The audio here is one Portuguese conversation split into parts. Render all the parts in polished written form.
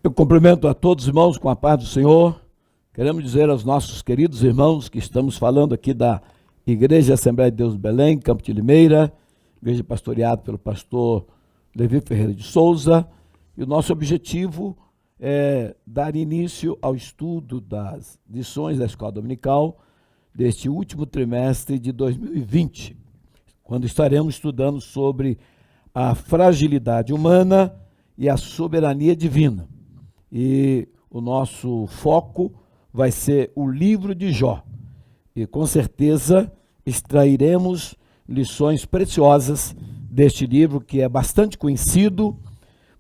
Eu cumprimento a todos os irmãos com a paz do Senhor. Queremos dizer aos nossos queridos irmãos que estamos falando aqui da Igreja Assembleia de Deus de Belém, Campo de Limeira, igreja pastoreada pelo pastor Levi Ferreira de Souza, e o nosso objetivo é dar início ao estudo das lições da Escola Dominical deste último trimestre de 2020, quando estaremos estudando sobre a fragilidade humana e a soberania divina. E o nosso foco vai ser o livro de Jó. E com certeza extrairemos lições preciosas deste livro, que é bastante conhecido,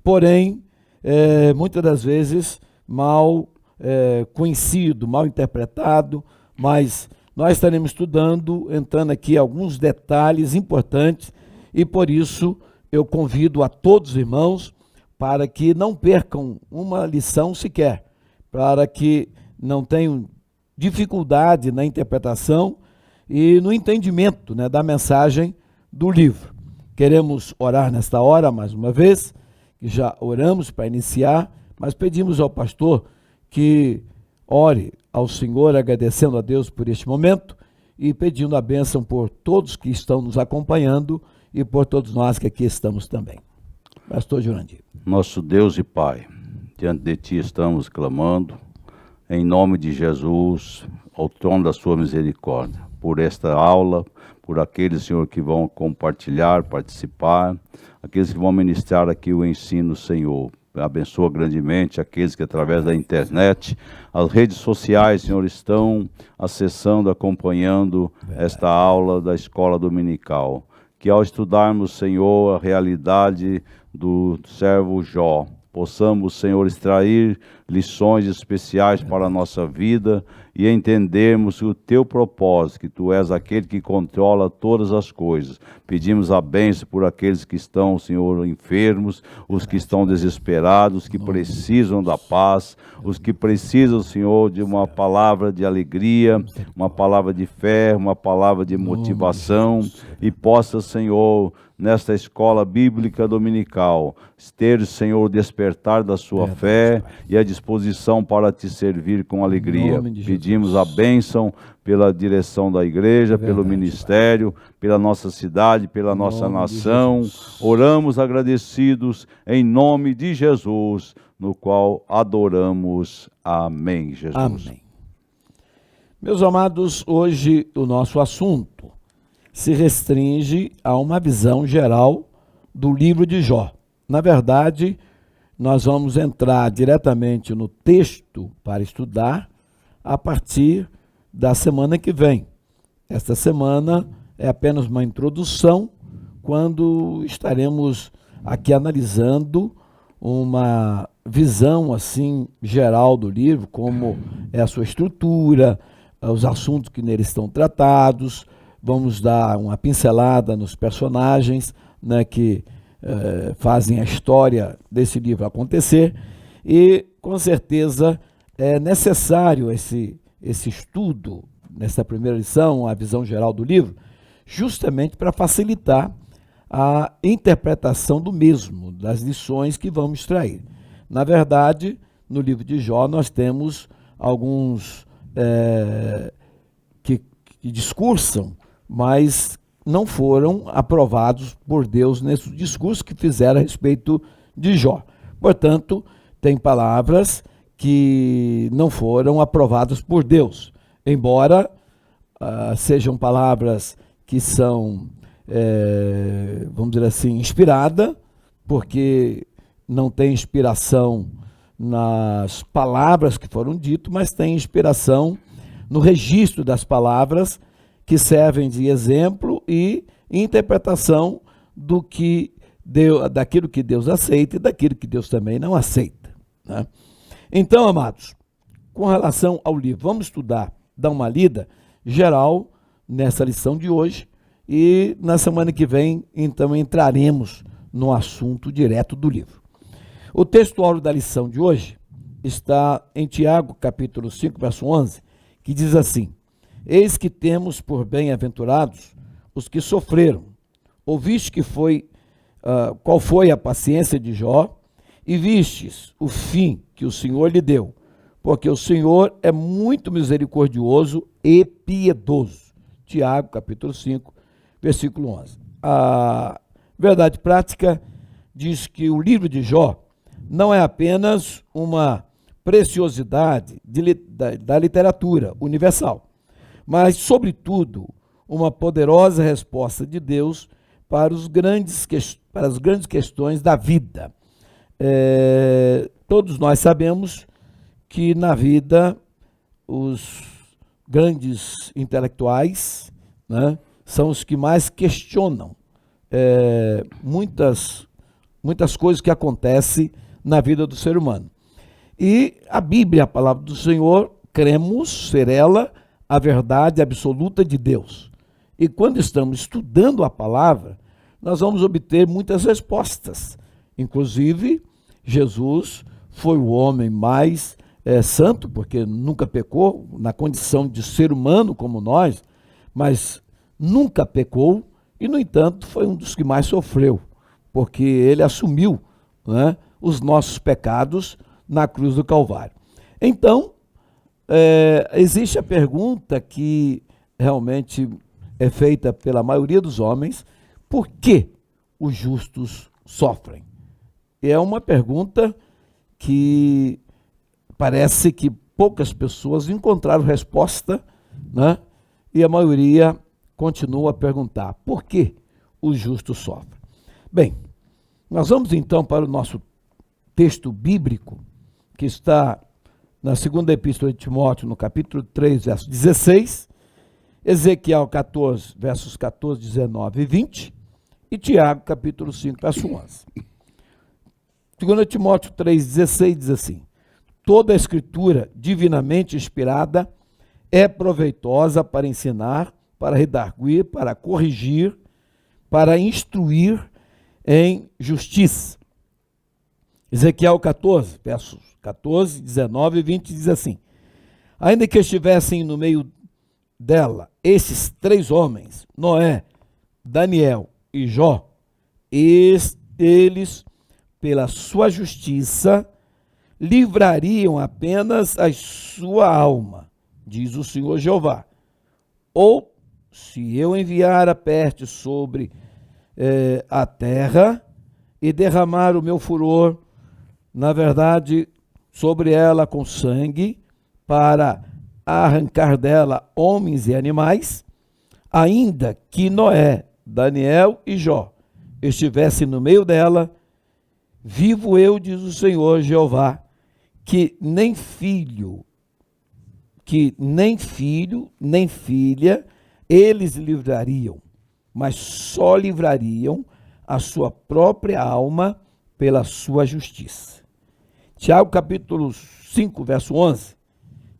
porém, muitas das vezes mal conhecido, mal interpretado, mas nós estaremos estudando, entrando aqui alguns detalhes importantes, e por isso eu convido a todos os irmãos para que não percam uma lição sequer, para que não tenham dificuldade na interpretação e no entendimento, da mensagem do livro. Queremos orar nesta hora, mais uma vez, que já oramos para iniciar, mas pedimos ao pastor que ore ao Senhor, agradecendo a Deus por este momento e pedindo a bênção por todos que estão nos acompanhando e por todos nós que aqui estamos também. Pastor Jurandir. Nosso Deus e Pai, diante de Ti estamos clamando, em nome de Jesus, ao trono da Sua misericórdia, por esta aula, por aqueles, Senhor, que vão compartilhar, participar, aqueles que vão ministrar aqui o ensino, Senhor. Abençoa grandemente aqueles que através da internet, as redes sociais, Senhor, estão acessando, acompanhando esta aula da Escola Dominical. Que ao estudarmos, Senhor, a realidade do servo Jó, possamos, Senhor, extrair lições especiais para a nossa vida e entendermos o Teu propósito, que Tu és aquele que controla todas as coisas. Pedimos a bênção por aqueles que estão, Senhor, enfermos, os que estão desesperados, os que precisam da paz, os que precisam, Senhor, de uma palavra de alegria, uma palavra de fé, uma palavra de motivação, e possa, Senhor, nesta escola bíblica dominical, ter, Senhor, o despertar da sua fé e a disposição para Te servir com alegria. Pedimos a bênção pela direção da igreja, pelo ministério, pela nossa cidade, pela nossa nação. Oramos agradecidos em nome de Jesus, no qual adoramos. Amém, Jesus. Amém. Meus amados, hoje o nosso assunto se restringe a uma visão geral do livro de Jó. Na verdade, nós vamos entrar diretamente no texto para estudar a partir da semana que vem. Esta semana é apenas uma introdução, quando estaremos aqui analisando uma visão assim geral do livro, como é a sua estrutura, os assuntos que nele estão tratados. Vamos dar uma pincelada nos personagens, que fazem a história desse livro acontecer, e com certeza é necessário esse estudo, nessa primeira lição, a visão geral do livro, justamente para facilitar a interpretação do mesmo, das lições que vamos extrair. Na verdade, no livro de Jó nós temos alguns que discursam, mas não foram aprovados por Deus nesse discurso que fizeram a respeito de Jó. Portanto, tem palavras que não foram aprovadas por Deus, embora sejam palavras que são, vamos dizer assim, inspiradas, porque não tem inspiração nas palavras que foram ditas, mas tem inspiração no registro das palavras, que servem de exemplo e interpretação daquilo que Deus aceita e daquilo que Deus também não aceita. Então, amados, com relação ao livro, vamos estudar, dar uma lida geral nessa lição de hoje, e na semana que vem, então, entraremos no assunto direto do livro. O textuário da lição de hoje está em Tiago, capítulo 5, verso 11, que diz assim: eis que temos por bem-aventurados os que sofreram. Ouviste qual foi a paciência de Jó, e vistes o fim que o Senhor lhe deu, porque o Senhor é muito misericordioso e piedoso. Tiago, capítulo 5, versículo 11. A verdade prática diz que o livro de Jó não é apenas uma preciosidade da literatura universal, mas, sobretudo, uma poderosa resposta de Deus para as grandes questões da vida. Todos nós sabemos que na vida os grandes intelectuais, né, são os que mais questionam muitas coisas que acontecem na vida do ser humano. E a Bíblia, a palavra do Senhor, cremos ser ela a verdade absoluta de Deus. E quando estamos estudando a palavra, nós vamos obter muitas respostas. Inclusive, Jesus foi o homem mais santo, porque nunca pecou, na condição de ser humano como nós, mas nunca pecou e, no entanto, foi um dos que mais sofreu, porque ele assumiu, né, os nossos pecados na cruz do Calvário. Então, existe a pergunta que realmente é feita pela maioria dos homens: por que os justos sofrem? É uma pergunta que parece que poucas pessoas encontraram resposta, né? E a maioria continua a perguntar: por que os justos sofrem? Bem, nós vamos então para o nosso texto bíblico, que está na segunda epístola de Timóteo, no capítulo 3, verso 16, Ezequiel 14, versos 14, 19 e 20, e Tiago, capítulo 5, verso 11. 2 Timóteo 3, 16 diz assim: toda a escritura divinamente inspirada é proveitosa para ensinar, para redarguir, para corrigir, para instruir em justiça. Ezequiel 14, versos 14, 19 e 20 diz assim: ainda que estivessem no meio dela esses três homens, Noé, Daniel e Jó, eles, pela sua justiça, livrariam apenas a sua alma, diz o Senhor Jeová. Ou, se eu enviar a peste sobre a terra e derramar o meu furor, na verdade, sobre ela com sangue, para arrancar dela homens e animais, ainda que Noé, Daniel e Jó estivessem no meio dela, vivo eu, diz o Senhor Jeová, que nem filho, nem filha eles livrariam, mas só livrariam a sua própria alma pela sua justiça. Tiago capítulo 5, verso 11,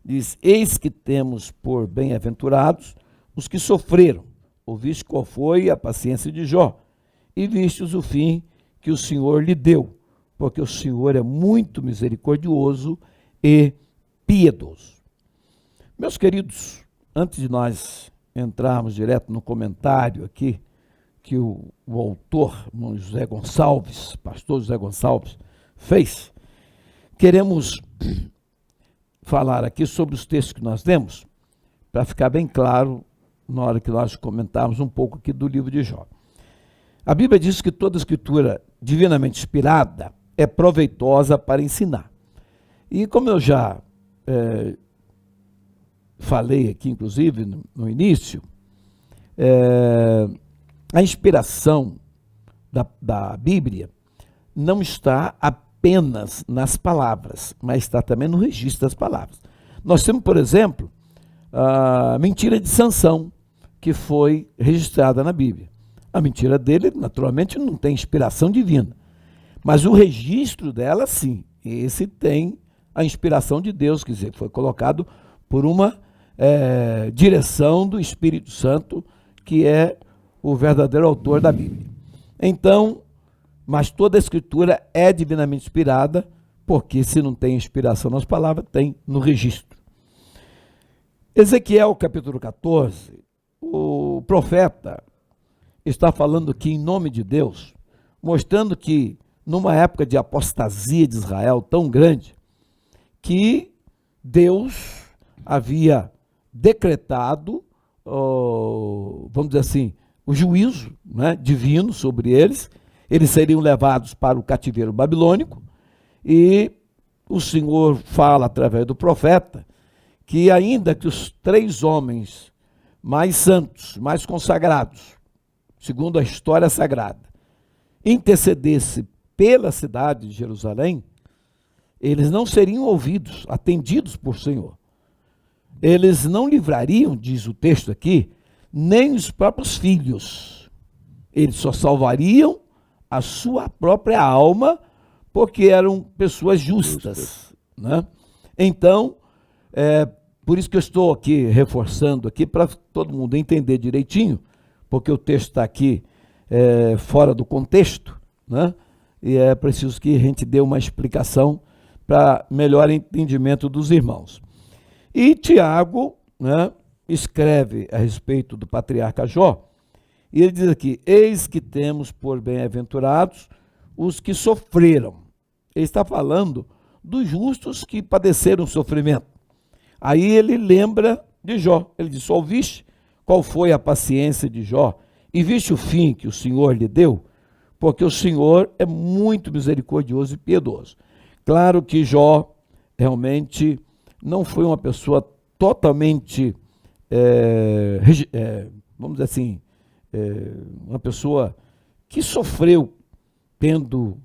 diz: eis que temos por bem-aventurados os que sofreram, ouviste qual foi a paciência de Jó, e vistes o fim que o Senhor lhe deu, porque o Senhor é muito misericordioso e piedoso. Meus queridos, antes de nós entrarmos direto no comentário aqui, que o autor, José Gonçalves, pastor José Gonçalves, fez, queremos falar aqui sobre os textos que nós lemos, para ficar bem claro na hora que nós comentarmos um pouco aqui do livro de Jó. A Bíblia diz que toda escritura divinamente inspirada é proveitosa para ensinar. E como eu já falei aqui, inclusive, no início, a inspiração da Bíblia não está apenas nas palavras, mas está também no registro das palavras. Nós temos, por exemplo, a mentira de Sansão, que foi registrada na Bíblia. A mentira dele, naturalmente, não tem inspiração divina, mas o registro dela, sim. Esse tem a inspiração de Deus, quer dizer, foi colocado por uma direção do Espírito Santo, que é o verdadeiro autor da Bíblia. Então, mas toda a escritura é divinamente inspirada, porque se não tem inspiração nas palavras, tem no registro. Ezequiel capítulo 14, o profeta está falando aqui em nome de Deus, mostrando que numa época de apostasia de Israel tão grande, que Deus havia decretado, vamos dizer assim, o juízo, né, divino sobre eles. Eles seriam levados para o cativeiro babilônico, e o Senhor fala através do profeta que ainda que os 3 homens mais santos, mais consagrados, segundo a história sagrada, intercedesse pela cidade de Jerusalém, eles não seriam ouvidos, atendidos por Senhor. Eles não livrariam, diz o texto aqui, nem os próprios filhos. Eles só salvariam a sua própria alma, porque eram pessoas justas, né? Então, por isso que eu estou aqui reforçando aqui, para todo mundo entender direitinho, porque o texto está aqui fora do contexto, né? E é preciso que a gente dê uma explicação para melhor entendimento dos irmãos. E Tiago, né, escreve a respeito do patriarca Jó, e ele diz aqui: eis que temos por bem-aventurados os que sofreram. Ele está falando dos justos que padeceram sofrimento. Aí ele lembra de Jó. Ele diz: ouviste qual foi a paciência de Jó, e viste o fim que o Senhor lhe deu? Porque o Senhor é muito misericordioso e piedoso. Claro que Jó realmente não foi uma pessoa totalmente, vamos dizer assim, uma pessoa que sofreu tendo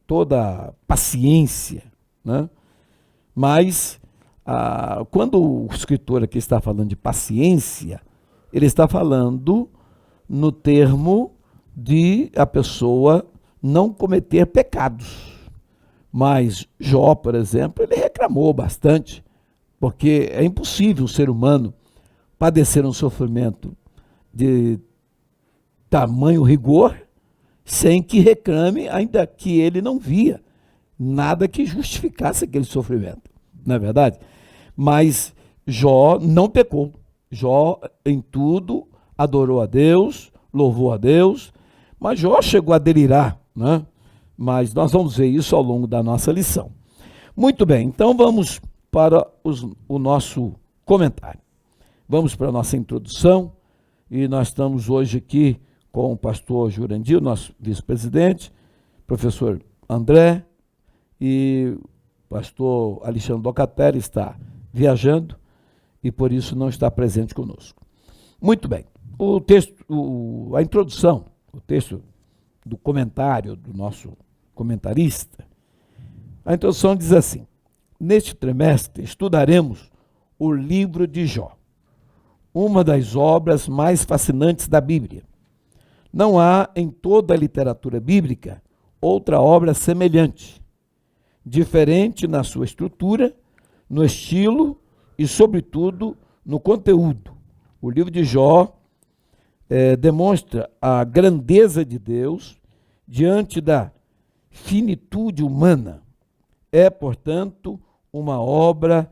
toda a paciência, né? Mas quando o escritor aqui está falando de paciência, ele está falando no termo de a pessoa não cometer pecados. Mas Jó, por exemplo, ele reclamou bastante, porque é impossível o ser humano padecer um sofrimento de tamanho rigor sem que reclame, ainda que ele não via nada que justificasse aquele sofrimento, não é verdade? Mas Jó não pecou. Jó em tudo adorou a Deus, louvou a Deus, mas Jó chegou a delirar, né? Mas nós vamos ver isso ao longo da nossa lição. Muito bem, então vamos para o nosso comentário. Vamos para a nossa introdução, e nós estamos hoje aqui com o pastor Jurandir, nosso vice-presidente, professor André, e o pastor Alexandre Locatelli está viajando e por isso não está presente conosco. Muito bem, o texto, a introdução, o texto do comentário do nosso comentarista, a introdução diz assim: neste trimestre estudaremos o livro de Jó, uma das obras mais fascinantes da Bíblia. Não há em toda a literatura bíblica outra obra semelhante, diferente na sua estrutura, no estilo e, sobretudo, no conteúdo. O livro de Jó demonstra a grandeza de Deus diante da finitude humana. É, portanto, uma obra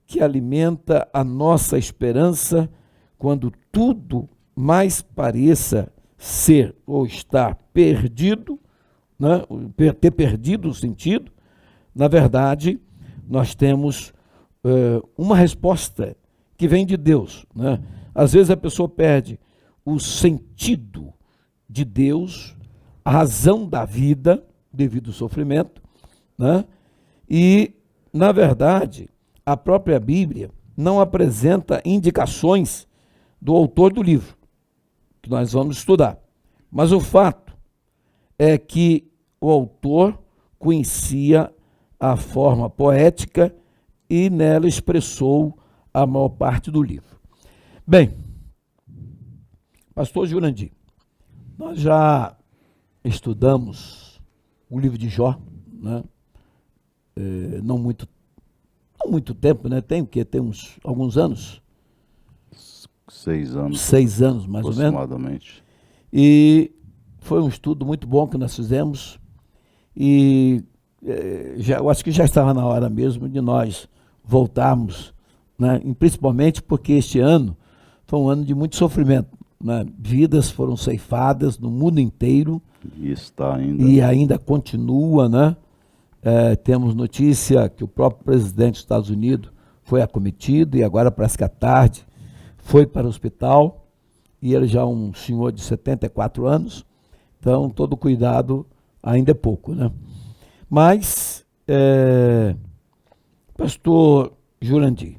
que alimenta a nossa esperança quando tudo mais pareça ser ou estar perdido, né? Ter perdido o sentido. Na verdade, nós temos uma resposta que vem de Deus, né? Às vezes a pessoa perde o sentido de Deus, a razão da vida, devido ao sofrimento, né? E, na verdade, a própria Bíblia não apresenta indicações do autor do livro, que nós vamos estudar. Mas o fato é que o autor conhecia a forma poética e nela expressou a maior parte do livro. Bem, pastor Jurandir, nós já estudamos o livro de Jó, né? Não muito tempo, né? Tem o quê? Tem alguns anos? 6 anos. 6 anos, mais ou menos. Aproximadamente. E foi um estudo muito bom que nós fizemos. E eu acho que já estava na hora mesmo de nós voltarmos, né? E principalmente porque este ano foi um ano de muito sofrimento. né, vidas foram ceifadas no mundo inteiro E está ainda. e ainda continua, né? Temos notícia que o próprio presidente dos Estados Unidos foi acometido e agora parece que à tarde foi para o hospital, e ele já é um senhor de 74 anos, então todo cuidado ainda é pouco, né? Mas, pastor Jurandir,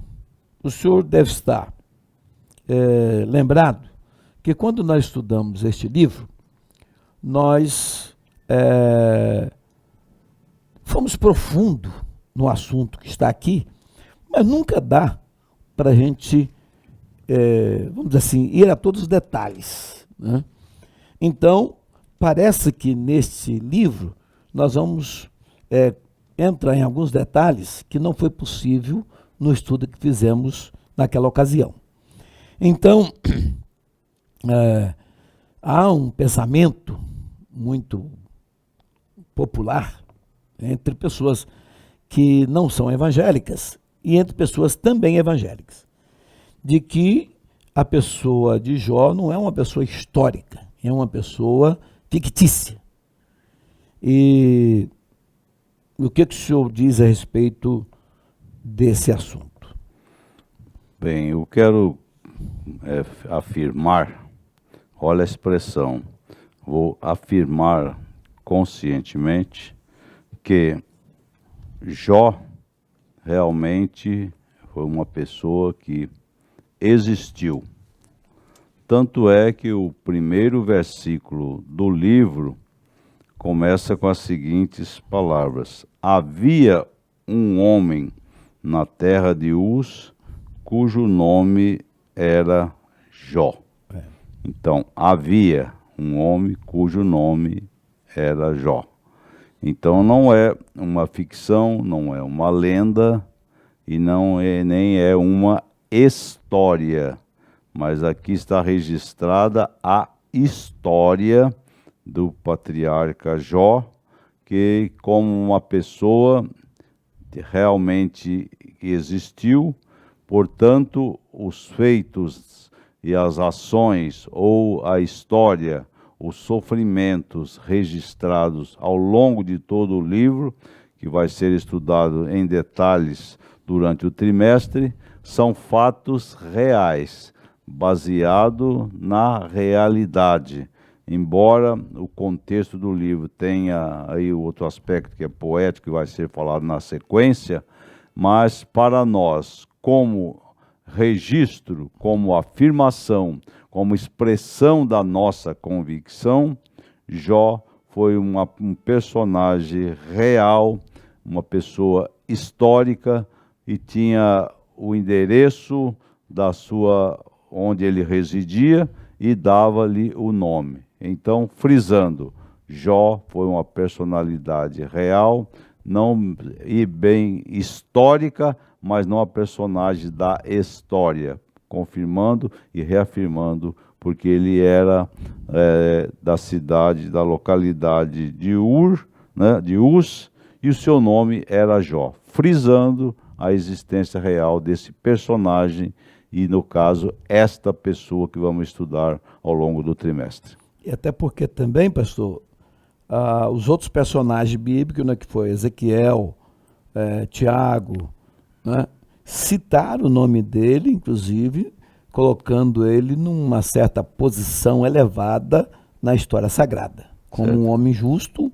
o senhor deve estar lembrado que quando nós estudamos este livro, nós fomos profundo no assunto que está aqui, mas nunca dá para a gente, vamos dizer assim, ir a todos os detalhes, né? Então, parece que neste livro nós vamos entrar em alguns detalhes que não foi possível no estudo que fizemos naquela ocasião. Então, há um pensamento muito popular entre pessoas que não são evangélicas e entre pessoas também evangélicas, de que a pessoa de Jó não é uma pessoa histórica, é uma pessoa fictícia. E o que o senhor diz a respeito desse assunto? Bem, eu quero afirmar, olha a expressão, vou afirmar conscientemente que Jó realmente foi uma pessoa que existiu. Tanto é que o primeiro versículo do livro começa com as seguintes palavras: havia um homem na terra de Uz, cujo nome era Jó. Então, havia um homem cujo nome era Jó. Então, não é uma ficção, não é uma lenda e nem é uma história, mas aqui está registrada a história do patriarca Jó, que como uma pessoa realmente existiu, portanto, os feitos e as ações ou a história, os sofrimentos registrados ao longo de todo o livro, que vai ser estudado em detalhes durante o trimestre, são fatos reais, baseado na realidade. Embora o contexto do livro tenha aí outro aspecto que é poético, que vai ser falado na sequência, mas para nós, como registro, como afirmação, como expressão da nossa convicção, Jó foi um personagem real, uma pessoa histórica e tinha o endereço da sua, onde ele residia e dava-lhe o nome. Então, frisando, Jó foi uma personalidade real, não e bem histórica, mas não a personagem da história, confirmando e reafirmando, porque ele era da cidade, da localidade de Ur, né, de Uz, e o seu nome era Jó, frisando a existência real desse personagem e, no caso, esta pessoa que vamos estudar ao longo do trimestre. E até porque também, pastor, os outros personagens bíblicos, né, que foi Ezequiel, Tiago, né, citaram o nome dele, inclusive, colocando ele numa certa posição elevada na história sagrada, como certo. Um homem justo,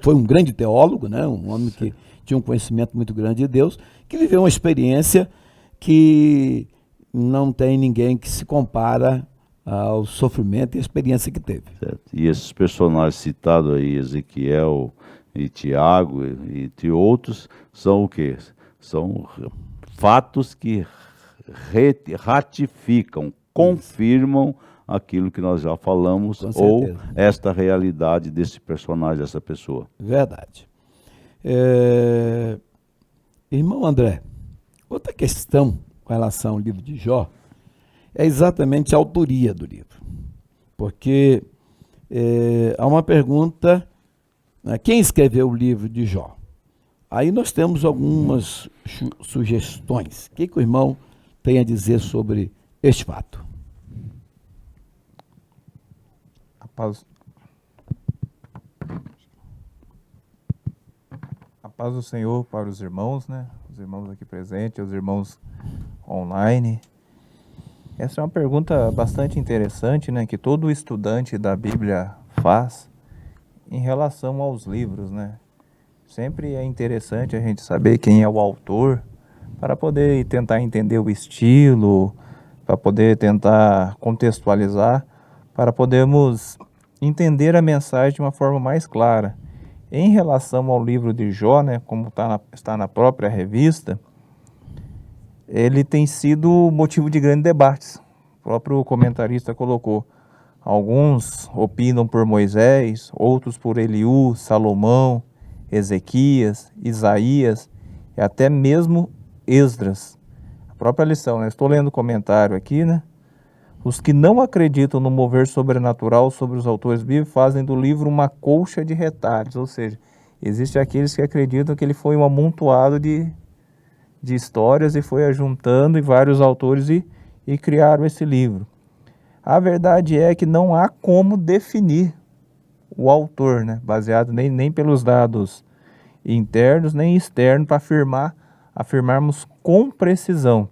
foi um grande teólogo, né, um homem certo. Que tinha um conhecimento muito grande de Deus, que viveu uma experiência que não tem ninguém que se compara ao sofrimento e à experiência que teve. Certo. E esses personagens citados aí, Ezequiel e Tiago e outros, são o quê? São fatos que ratificam, confirmam aquilo que nós já falamos, ou esta realidade desse personagem, dessa pessoa. Verdade. Irmão André, outra questão com relação ao livro de Jó é exatamente a autoria do livro. Porque há uma pergunta, né, quem escreveu o livro de Jó? Aí nós temos algumas sugestões. O que o irmão tem a dizer sobre este fato? A paz do Senhor para os irmãos, né? Os irmãos aqui presentes, os irmãos online. Essa é uma pergunta bastante interessante, né? Que todo estudante da Bíblia faz em relação aos livros, né? Sempre é interessante a gente saber quem é o autor para poder tentar entender o estilo, para poder tentar contextualizar, para podermos entender a mensagem de uma forma mais clara. Em relação ao livro de Jó, né, como está na própria revista, ele tem sido motivo de grandes debates. O próprio comentarista colocou: alguns opinam por Moisés, outros por Eliú, Salomão, Ezequias, Isaías e até mesmo Esdras. A própria lição, né? Estou lendo o comentário aqui, né? Os que não acreditam no mover sobrenatural sobre os autores bíblicos fazem do livro uma colcha de retalhos, ou seja, existem aqueles que acreditam que ele foi um amontoado de histórias e foi ajuntando em vários autores e criaram esse livro. A verdade é que não há como definir o autor, né? Baseado nem pelos dados internos nem externos para afirmarmos com precisão.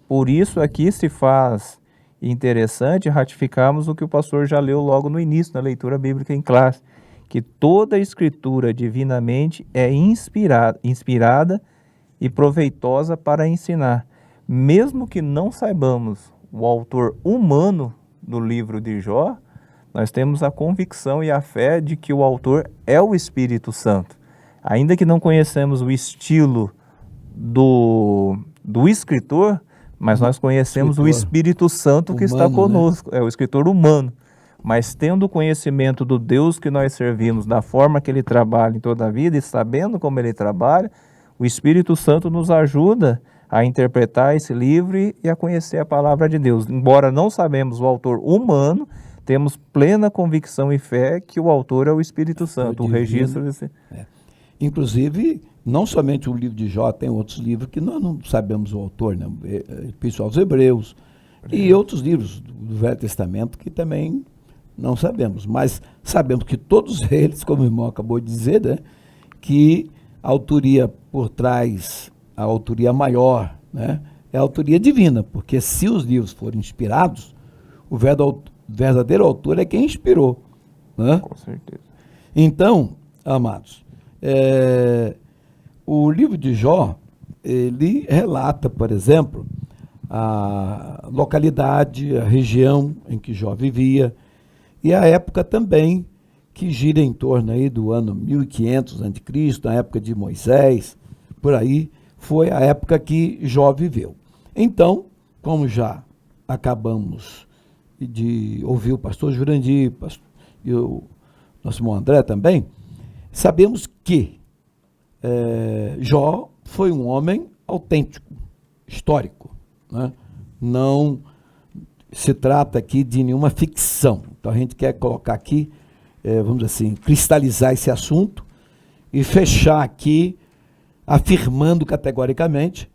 Por isso aqui se faz interessante ratificarmos o que o pastor já leu logo no início, na leitura bíblica em classe, que toda a escritura divinamente é inspirada e proveitosa para ensinar. Mesmo que não saibamos o autor humano do livro de Jó, nós temos a convicção e a fé de que o autor é o Espírito Santo. Ainda que não conhecemos o estilo do escritor, mas nós conhecemos o Espírito Santo que está conosco, né? É o escritor humano. Mas tendo o conhecimento do Deus que nós servimos, da forma que ele trabalha em toda a vida e sabendo como ele trabalha, o Espírito Santo nos ajuda a interpretar esse livro e a conhecer a palavra de Deus. Embora não sabemos o autor humano, temos plena convicção e fé que o autor é o Espírito Santo, o registro desse... Inclusive, não somente o livro de Jó, tem outros livros que nós não sabemos o autor, né? Epístola aos Hebreus e outros livros do Velho Testamento que também não sabemos, mas sabemos que todos eles, como o irmão acabou de dizer, né, que a autoria por trás, a autoria maior, né, é a autoria divina, porque se os livros forem inspirados, o verdadeiro autor é quem inspirou, né? Com certeza. Então, amados, o livro de Jó, ele relata, por exemplo, a localidade, a região em que Jó vivia e a época também que gira em torno aí do ano 1500 a.C., na época de Moisés, por aí, foi a época que Jó viveu. Então, como já acabamos de ouvir o pastor Jurandir e o nosso irmão André também, sabemos que Jó foi um homem autêntico, histórico, né? Não se trata aqui de nenhuma ficção. Então a gente quer colocar aqui, vamos dizer assim, cristalizar esse assunto e fechar aqui afirmando categoricamente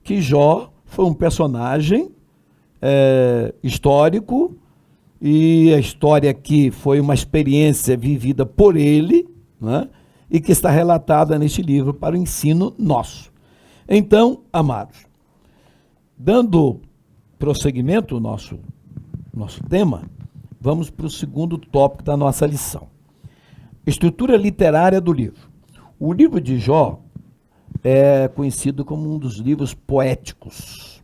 que Jó foi um personagem histórico e a história aqui foi uma experiência vivida por ele, né? E que está relatada neste livro para o ensino nosso. Então, amados, dando prosseguimento ao nosso tema, vamos para o segundo tópico da nossa lição. Estrutura literária do livro. O livro de Jó é conhecido como um dos livros poéticos.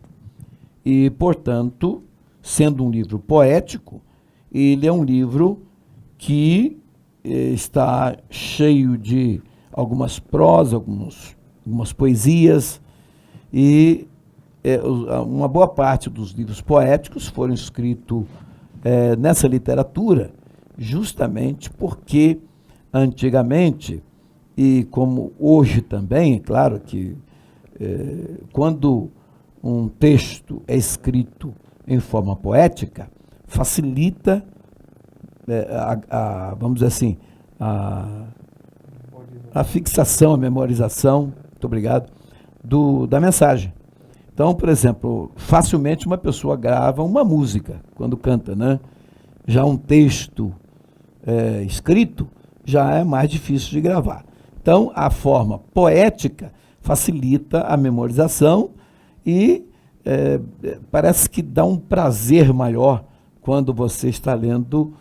E, portanto, sendo um livro poético, ele é um livro que está cheio de algumas prosas, algumas poesias, e uma boa parte dos livros poéticos foram escritos nessa literatura, justamente porque antigamente, e como hoje também, é claro que quando um texto é escrito em forma poética, facilita vamos dizer assim, a fixação, a memorização, muito obrigado, da mensagem. Então, por exemplo, facilmente uma pessoa grava uma música quando canta, né? Já um texto escrito, já é mais difícil de gravar. Então, a forma poética facilita a memorização e parece que dá um prazer maior quando você está lendo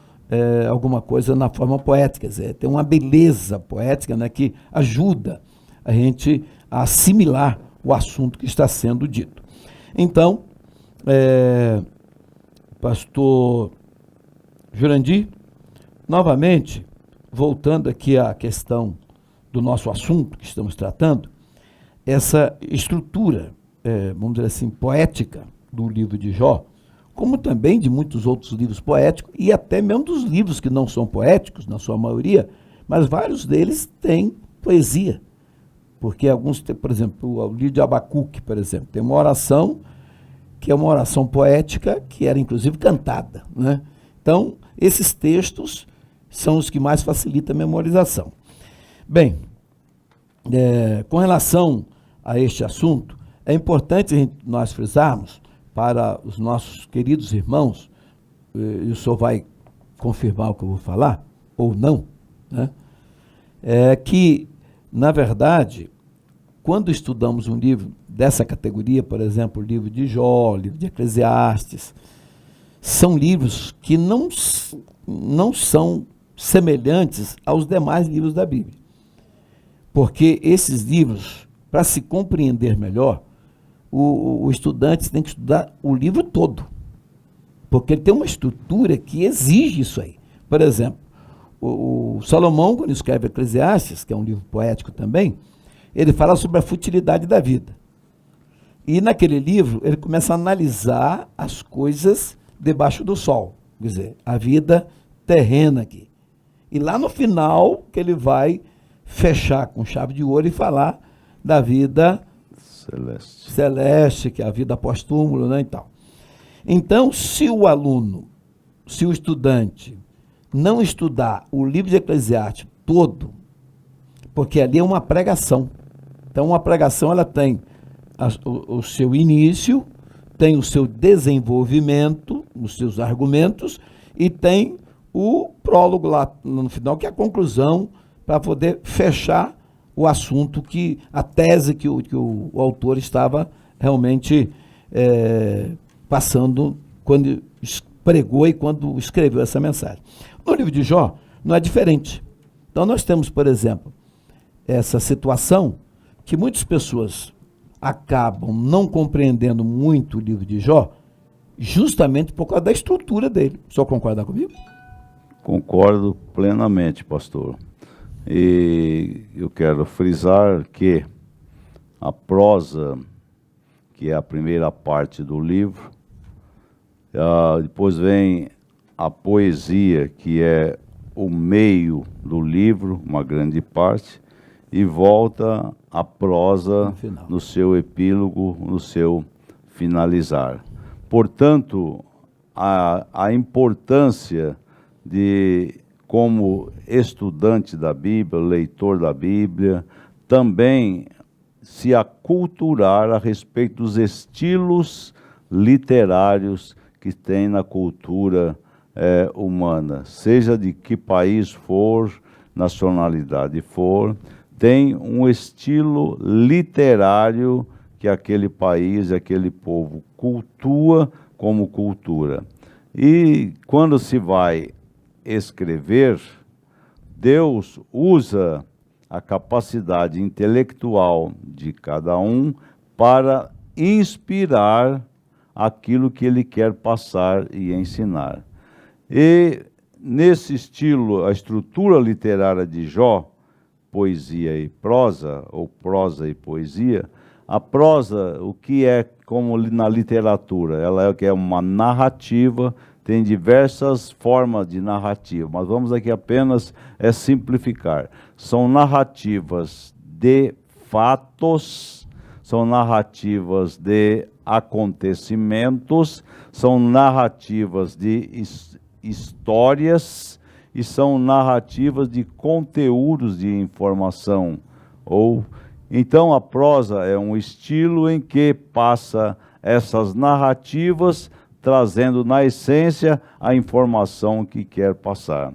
alguma coisa na forma poética. Quer dizer, tem uma beleza poética, né, que ajuda a gente a assimilar o assunto que está sendo dito. Então, pastor Jurandir, novamente, voltando aqui à questão do nosso assunto que estamos tratando, essa estrutura, vamos dizer assim, poética do livro de Jó, como também de muitos outros livros poéticos, e até mesmo dos livros que não são poéticos, na sua maioria, mas vários deles têm poesia. Porque alguns, por exemplo, o livro de Abacuque, por exemplo, tem uma oração que é uma oração poética, que era inclusive cantada, né? Então, esses textos são os que mais facilitam a memorização. Bem, com relação a este assunto, é importante nós frisarmos para os nossos queridos irmãos, e o senhor vai confirmar o que eu vou falar, ou não, né? Que, na verdade, quando estudamos um livro dessa categoria, por exemplo, o livro de Jó, o livro de Eclesiastes, são livros que não são semelhantes aos demais livros da Bíblia. Porque esses livros, para se compreender melhor, o estudante tem que estudar o livro todo. Porque ele tem uma estrutura que exige isso aí. Por exemplo, o Salomão, quando escreve Eclesiastes, que é um livro poético também, ele fala sobre a futilidade da vida. E naquele livro, ele começa a analisar as coisas debaixo do sol, quer dizer, a vida terrena aqui. E lá no final, que ele vai fechar com chave de ouro e falar da vida celeste, que é a vida pós-túmulo, né, e tal. Então, se o aluno, se o estudante não estudar o livro de Eclesiastes todo, porque ali é uma pregação. Então, uma pregação, ela tem o seu início, tem o seu desenvolvimento, os seus argumentos, e tem o prólogo lá no final, que é a conclusão, para poder fechar o assunto, a tese que o autor estava realmente passando quando pregou e quando escreveu essa mensagem. No livro de Jó, não é diferente. Então, nós temos, por exemplo, essa situação que muitas pessoas acabam não compreendendo muito o livro de Jó, justamente por causa da estrutura dele. O senhor concorda comigo? Concordo plenamente, pastor. E eu quero frisar que a prosa, que é a primeira parte do livro, depois vem a poesia, que é o meio do livro, uma grande parte, e volta a prosa no seu epílogo, no seu finalizar. Portanto, a importância de, como estudante da Bíblia, leitor da Bíblia, também se aculturar a respeito dos estilos literários que tem na cultura humana, seja de que país for, nacionalidade for, tem um estilo literário que aquele país, aquele povo cultua como cultura. E quando se vai escrever, Deus usa a capacidade intelectual de cada um para inspirar aquilo que ele quer passar e ensinar. E nesse estilo, a estrutura literária de Jó, poesia e prosa, ou prosa e poesia, a prosa, o que é como na literatura, ela é uma narrativa, tem diversas formas de narrativa, mas vamos aqui apenas simplificar. São narrativas de fatos, são narrativas de acontecimentos, são narrativas de histórias e são narrativas de conteúdos de informação. Então a prosa é um estilo em que passa essas narrativas, trazendo na essência a informação que quer passar.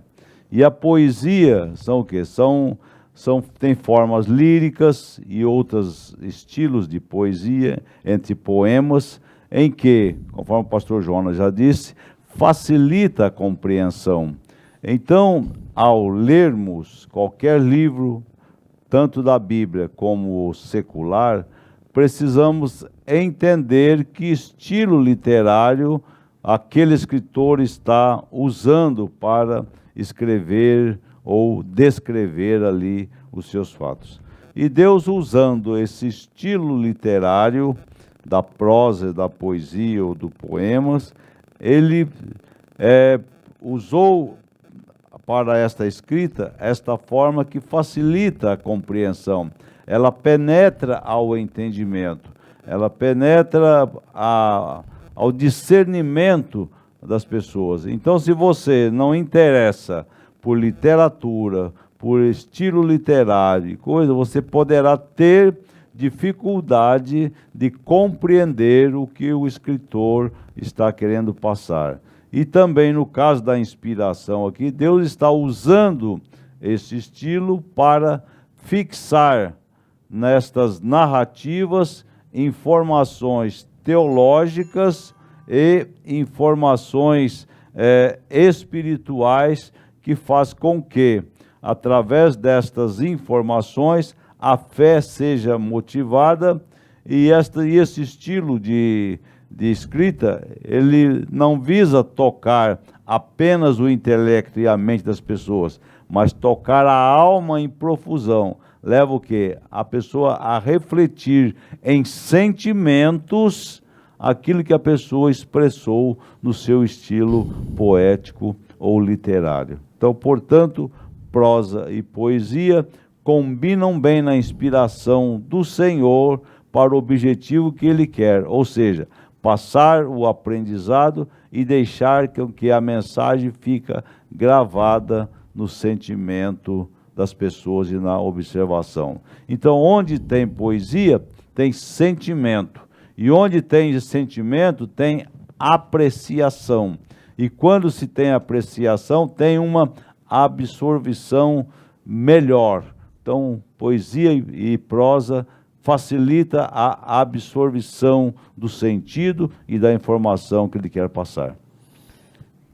E a poesia são o quê? Tem formas líricas e outros estilos de poesia, entre poemas, em que, conforme o pastor Jonas já disse, facilita a compreensão. Então, ao lermos qualquer livro, tanto da Bíblia como secular, precisamos entender que estilo literário aquele escritor está usando para escrever ou descrever ali os seus fatos. E Deus, usando esse estilo literário da prosa, da poesia ou do poemas, Ele usou para esta escrita esta forma que facilita a compreensão. Ela penetra ao entendimento, ela penetra ao discernimento das pessoas. Então, se você não interessa por literatura, por estilo literário, você poderá ter dificuldade de compreender o que o escritor está querendo passar. E também no caso da inspiração aqui, Deus está usando esse estilo para fixar nestas narrativas informações teológicas e informações espirituais que faz com que, através destas informações, a fé seja motivada e esse estilo de escrita, ele não visa tocar apenas o intelecto e a mente das pessoas, mas tocar a alma em profusão. Leva o quê? A pessoa a refletir em sentimentos aquilo que a pessoa expressou no seu estilo poético ou literário. Então, portanto, prosa e poesia combinam bem na inspiração do Senhor para o objetivo que Ele quer, ou seja, passar o aprendizado e deixar que a mensagem fica gravada no sentimento das pessoas e na observação. Então, onde tem poesia, tem sentimento. E onde tem sentimento, tem apreciação. E quando se tem apreciação, tem uma absorção melhor. Então, poesia e prosa facilita a absorção do sentido e da informação que ele quer passar.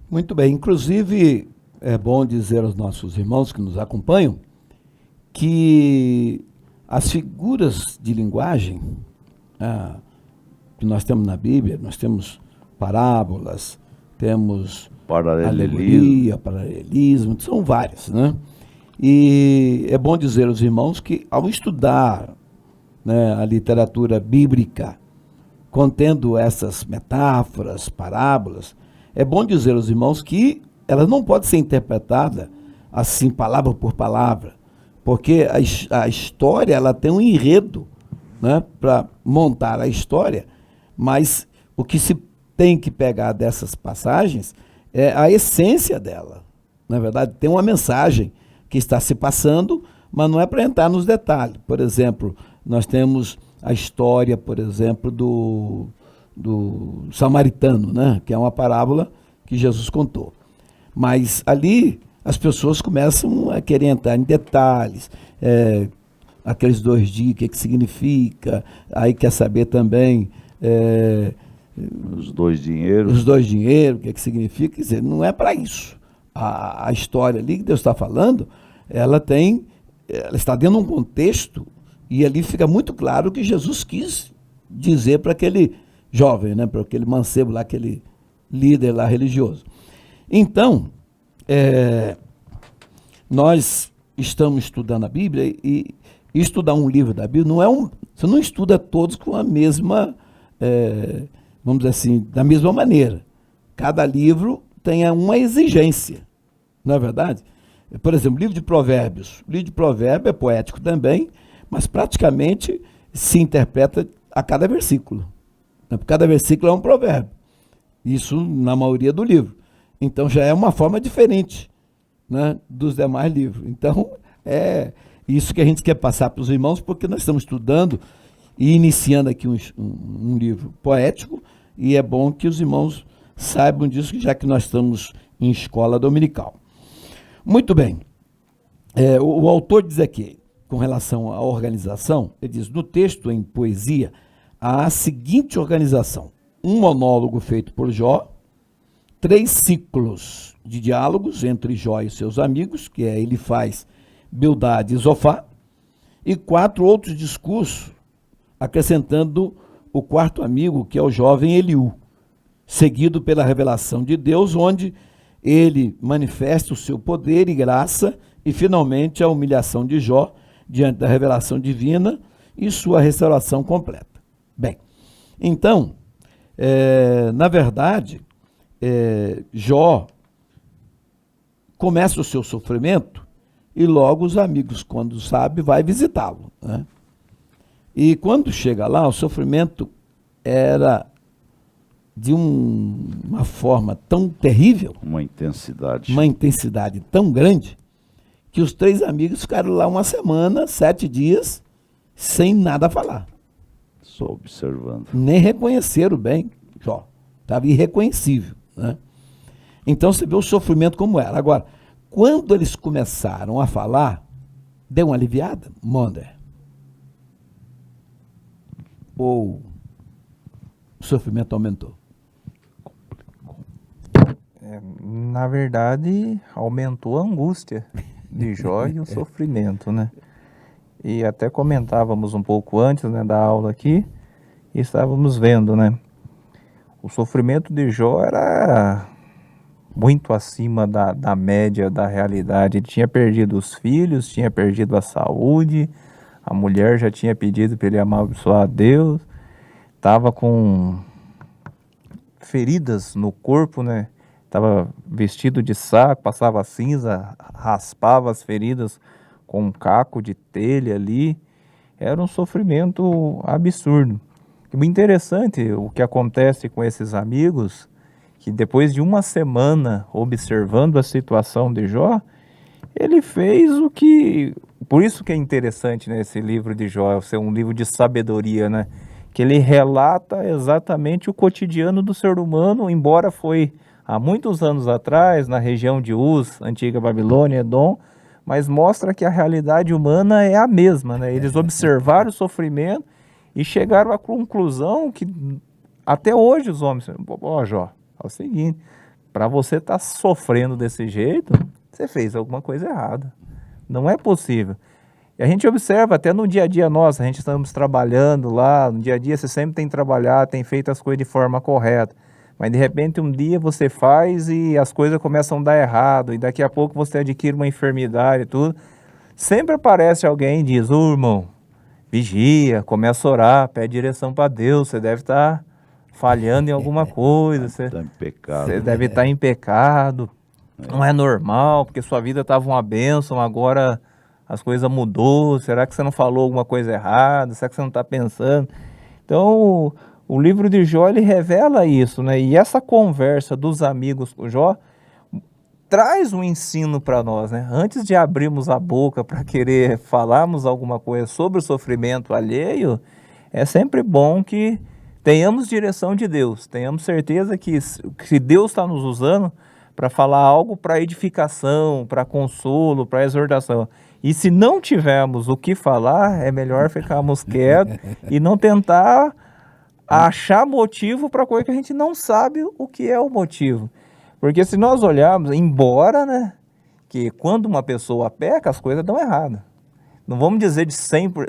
Muito bem. Inclusive, é bom dizer aos nossos irmãos que nos acompanham que as figuras de linguagem que nós temos na Bíblia, nós temos parábolas, temos alegoria, paralelismo, são várias, né? E é bom dizer aos irmãos que, ao estudar, né, a literatura bíblica, contendo essas metáforas, parábolas, é bom dizer aos irmãos que ela não pode ser interpretada assim, palavra por palavra, porque a história ela tem um enredo, né, para montar a história, mas o que se tem que pegar dessas passagens é a essência dela. Na verdade, tem uma mensagem que está se passando, mas não é para entrar nos detalhes. Por exemplo, nós temos a história, por exemplo, do samaritano, né, que é uma parábola que Jesus contou. Mas ali as pessoas começam a querer entrar em detalhes, aqueles 2 dias, o que significa, aí quer saber também os 2 dinheiros. Os 2 dinheiros, o que significa, quer dizer, não é para isso. A história ali que Deus está falando, ela está dentro de um contexto e ali fica muito claro o que Jesus quis dizer para aquele jovem, né, para aquele mancebo lá, aquele líder lá religioso. Então, nós estamos estudando a Bíblia e estudar um livro da Bíblia você não estuda todos com a mesma, vamos dizer assim, da mesma maneira. Cada livro tem uma exigência, não é verdade? Por exemplo, livro de Provérbios. O livro de Provérbios é poético também, mas praticamente se interpreta a cada versículo. Cada versículo é um provérbio. Isso na maioria do livro. Então já é uma forma diferente, né, dos demais livros. Então é isso que a gente quer passar para os irmãos, porque nós estamos estudando e iniciando aqui um livro poético, e é bom que os irmãos saibam disso, já que nós estamos em escola dominical. Muito bem. O autor diz aqui, com relação à organização, ele diz, no texto em poesia, há a seguinte organização: um monólogo feito por Jó, 3 ciclos de diálogos entre Jó e seus amigos, que é Elifaz, Bildade e Zofá, e 4 outros discursos, acrescentando o 4º amigo, que é o jovem Eliú, seguido pela revelação de Deus, onde ele manifesta o seu poder e graça, e finalmente a humilhação de Jó diante da revelação divina e sua restauração completa. Bem, então, na verdade, Jó começa o seu sofrimento e logo os amigos, quando sabem, vai visitá-lo, né? E quando chega lá, o sofrimento era de uma forma tão terrível, Uma intensidade. uma intensidade tão grande, que os 3 amigos ficaram lá uma semana, 7 dias, sem nada falar. Só observando. Nem reconheceram bem Jó. Estava irreconhecível, né? Então você vê o sofrimento como era. Agora, quando eles começaram a falar, deu uma aliviada, Monder? Ou o sofrimento aumentou? Na verdade, aumentou a angústia de Jó e o sofrimento, né? E até comentávamos um pouco antes, né, da aula aqui, e estávamos vendo, né? O sofrimento de Jó era muito acima da média da realidade. Ele tinha perdido os filhos, tinha perdido a saúde, a mulher já tinha pedido para ele amaldiçoar a Deus, estava com feridas no corpo, né? Estava vestido de saco, passava cinza, raspava as feridas com um caco de telha ali. Era um sofrimento absurdo. E o interessante, o que acontece com esses amigos, que depois de uma semana observando a situação de Jó, ele fez o que... Por isso que é interessante, né, esse livro de Jó, ser um livro de sabedoria, né? Que ele relata exatamente o cotidiano do ser humano, embora foi há muitos anos atrás, na região de Uz, antiga Babilônia, Edom, mas mostra que a realidade humana é a mesma, né? Eles observaram o sofrimento e chegaram à conclusão que até hoje os homens... Jó, é o seguinte, para você estar sofrendo desse jeito, você fez alguma coisa errada. Não é possível. E a gente observa até no dia a dia nosso, a gente estamos trabalhando lá, no dia a dia você sempre tem trabalhado, tem feito as coisas de forma correta. Mas de repente um dia você faz e as coisas começam a dar errado, e daqui a pouco você adquire uma enfermidade e tudo. Sempre aparece alguém e diz, irmão, vigia, começa a orar, pede direção para Deus, você deve estar falhando em alguma coisa, você Está em pecado. você deve estar em pecado, não é normal, porque sua vida estava uma bênção, agora as coisas mudou, será que você não falou alguma coisa errada, será que você não está pensando? Então, o livro de Jó, ele revela isso, né? E essa conversa dos amigos com Jó traz um ensino para nós, né? Antes de abrirmos a boca para querer falarmos alguma coisa sobre o sofrimento alheio, é sempre bom que tenhamos direção de Deus, tenhamos certeza que Deus está nos usando para falar algo para edificação, para consolo, para exortação. E se não tivermos o que falar, é melhor ficarmos quietos e não tentar achar motivo para coisa que a gente não sabe o que é o motivo. Porque se nós olharmos, embora, né, que quando uma pessoa peca, as coisas dão errado. Não vamos dizer de sempre,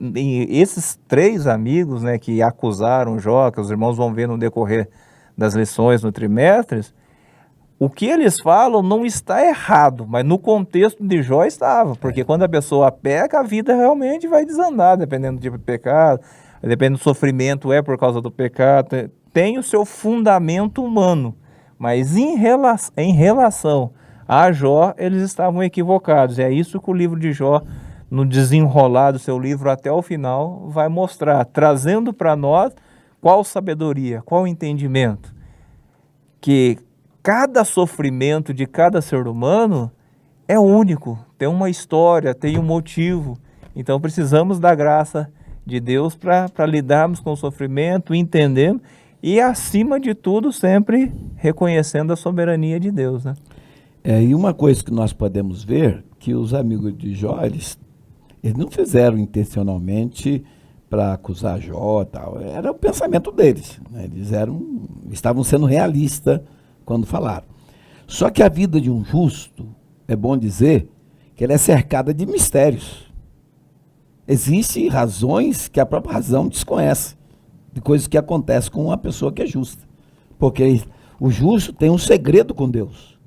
esses 3 amigos, né, que acusaram Jó, que os irmãos vão ver no decorrer das lições no trimestre, o que eles falam não está errado, mas no contexto de Jó estava, porque quando a pessoa peca, a vida realmente vai desandar, dependendo do tipo de pecado, dependendo do sofrimento, é por causa do pecado, tem o seu fundamento humano, mas em relação a Jó, eles estavam equivocados. É isso que o livro de Jó, no desenrolar do seu livro até o final, vai mostrar, trazendo para nós qual sabedoria, qual entendimento, que cada sofrimento de cada ser humano é único, tem uma história, tem um motivo. Então precisamos da graça de Deus para lidarmos com o sofrimento, entendendo e, acima de tudo, sempre reconhecendo a soberania de Deus, né? E uma coisa que nós podemos ver, que os amigos de Jó, eles não fizeram intencionalmente para acusar Jó, tal. Era o pensamento deles, né? Eles estavam sendo realistas quando falaram. Só que a vida de um justo, é bom dizer, que ela é cercada de mistérios. Existem razões que a própria razão desconhece, de coisas que acontecem com uma pessoa que é justa. Porque o justo tem um segredo com Deus.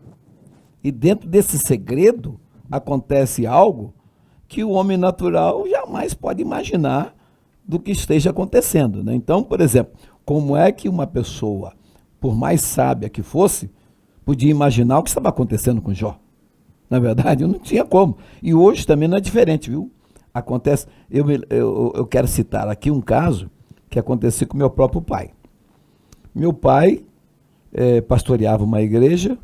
E dentro desse segredo acontece algo que o homem natural jamais pode imaginar do que esteja acontecendo, né? Então, por exemplo, como é que uma pessoa, por mais sábia que fosse, podia imaginar o que estava acontecendo com Jó? Na verdade, não tinha como. E hoje também não é diferente, viu? Acontece, eu quero citar aqui um caso que aconteceu com meu próprio pai. Meu pai pastoreava uma igreja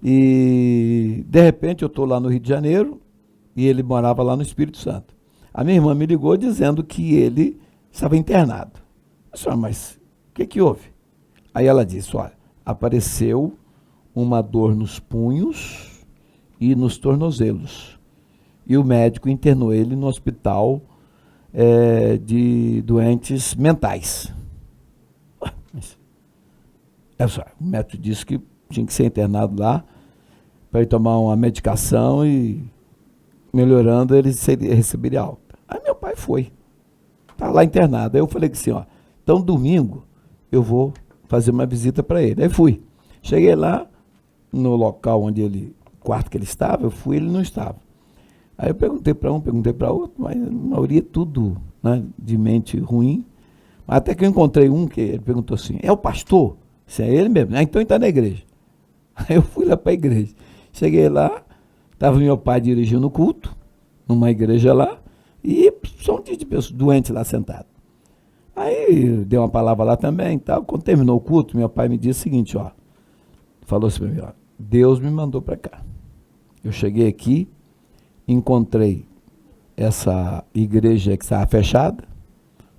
e, de repente, eu estou lá no Rio de Janeiro e ele morava lá no Espírito Santo. A minha irmã me ligou dizendo que ele estava internado. Eu disse, mas o que houve? Aí ela disse, olha, apareceu uma dor nos punhos e nos tornozelos. E o médico internou ele no hospital de doentes mentais. O médico disse que tinha que ser internado lá para ele tomar uma medicação e, melhorando, ele receberia alta. Aí meu pai foi. Está lá internado. Aí eu falei assim, ó, então domingo eu vou fazer uma visita para ele. Aí fui. Cheguei lá, no local onde quarto que ele estava, eu fui, ele não estava. Aí eu perguntei para um, perguntei para outro, mas a maioria tudo, né, de mente ruim. Até que eu encontrei um que ele perguntou assim, é o pastor? Isso é ele mesmo? Então ele está na igreja. Aí eu fui lá para a igreja. Cheguei lá, estava meu pai dirigindo o culto, numa igreja lá, e só um dia de pessoas doentes lá sentado. Aí deu uma palavra lá também e tal. Quando terminou o culto, meu pai me disse o seguinte, ó, falou assim para mim, ó, Deus me mandou para cá. Eu cheguei aqui, encontrei essa igreja que estava fechada,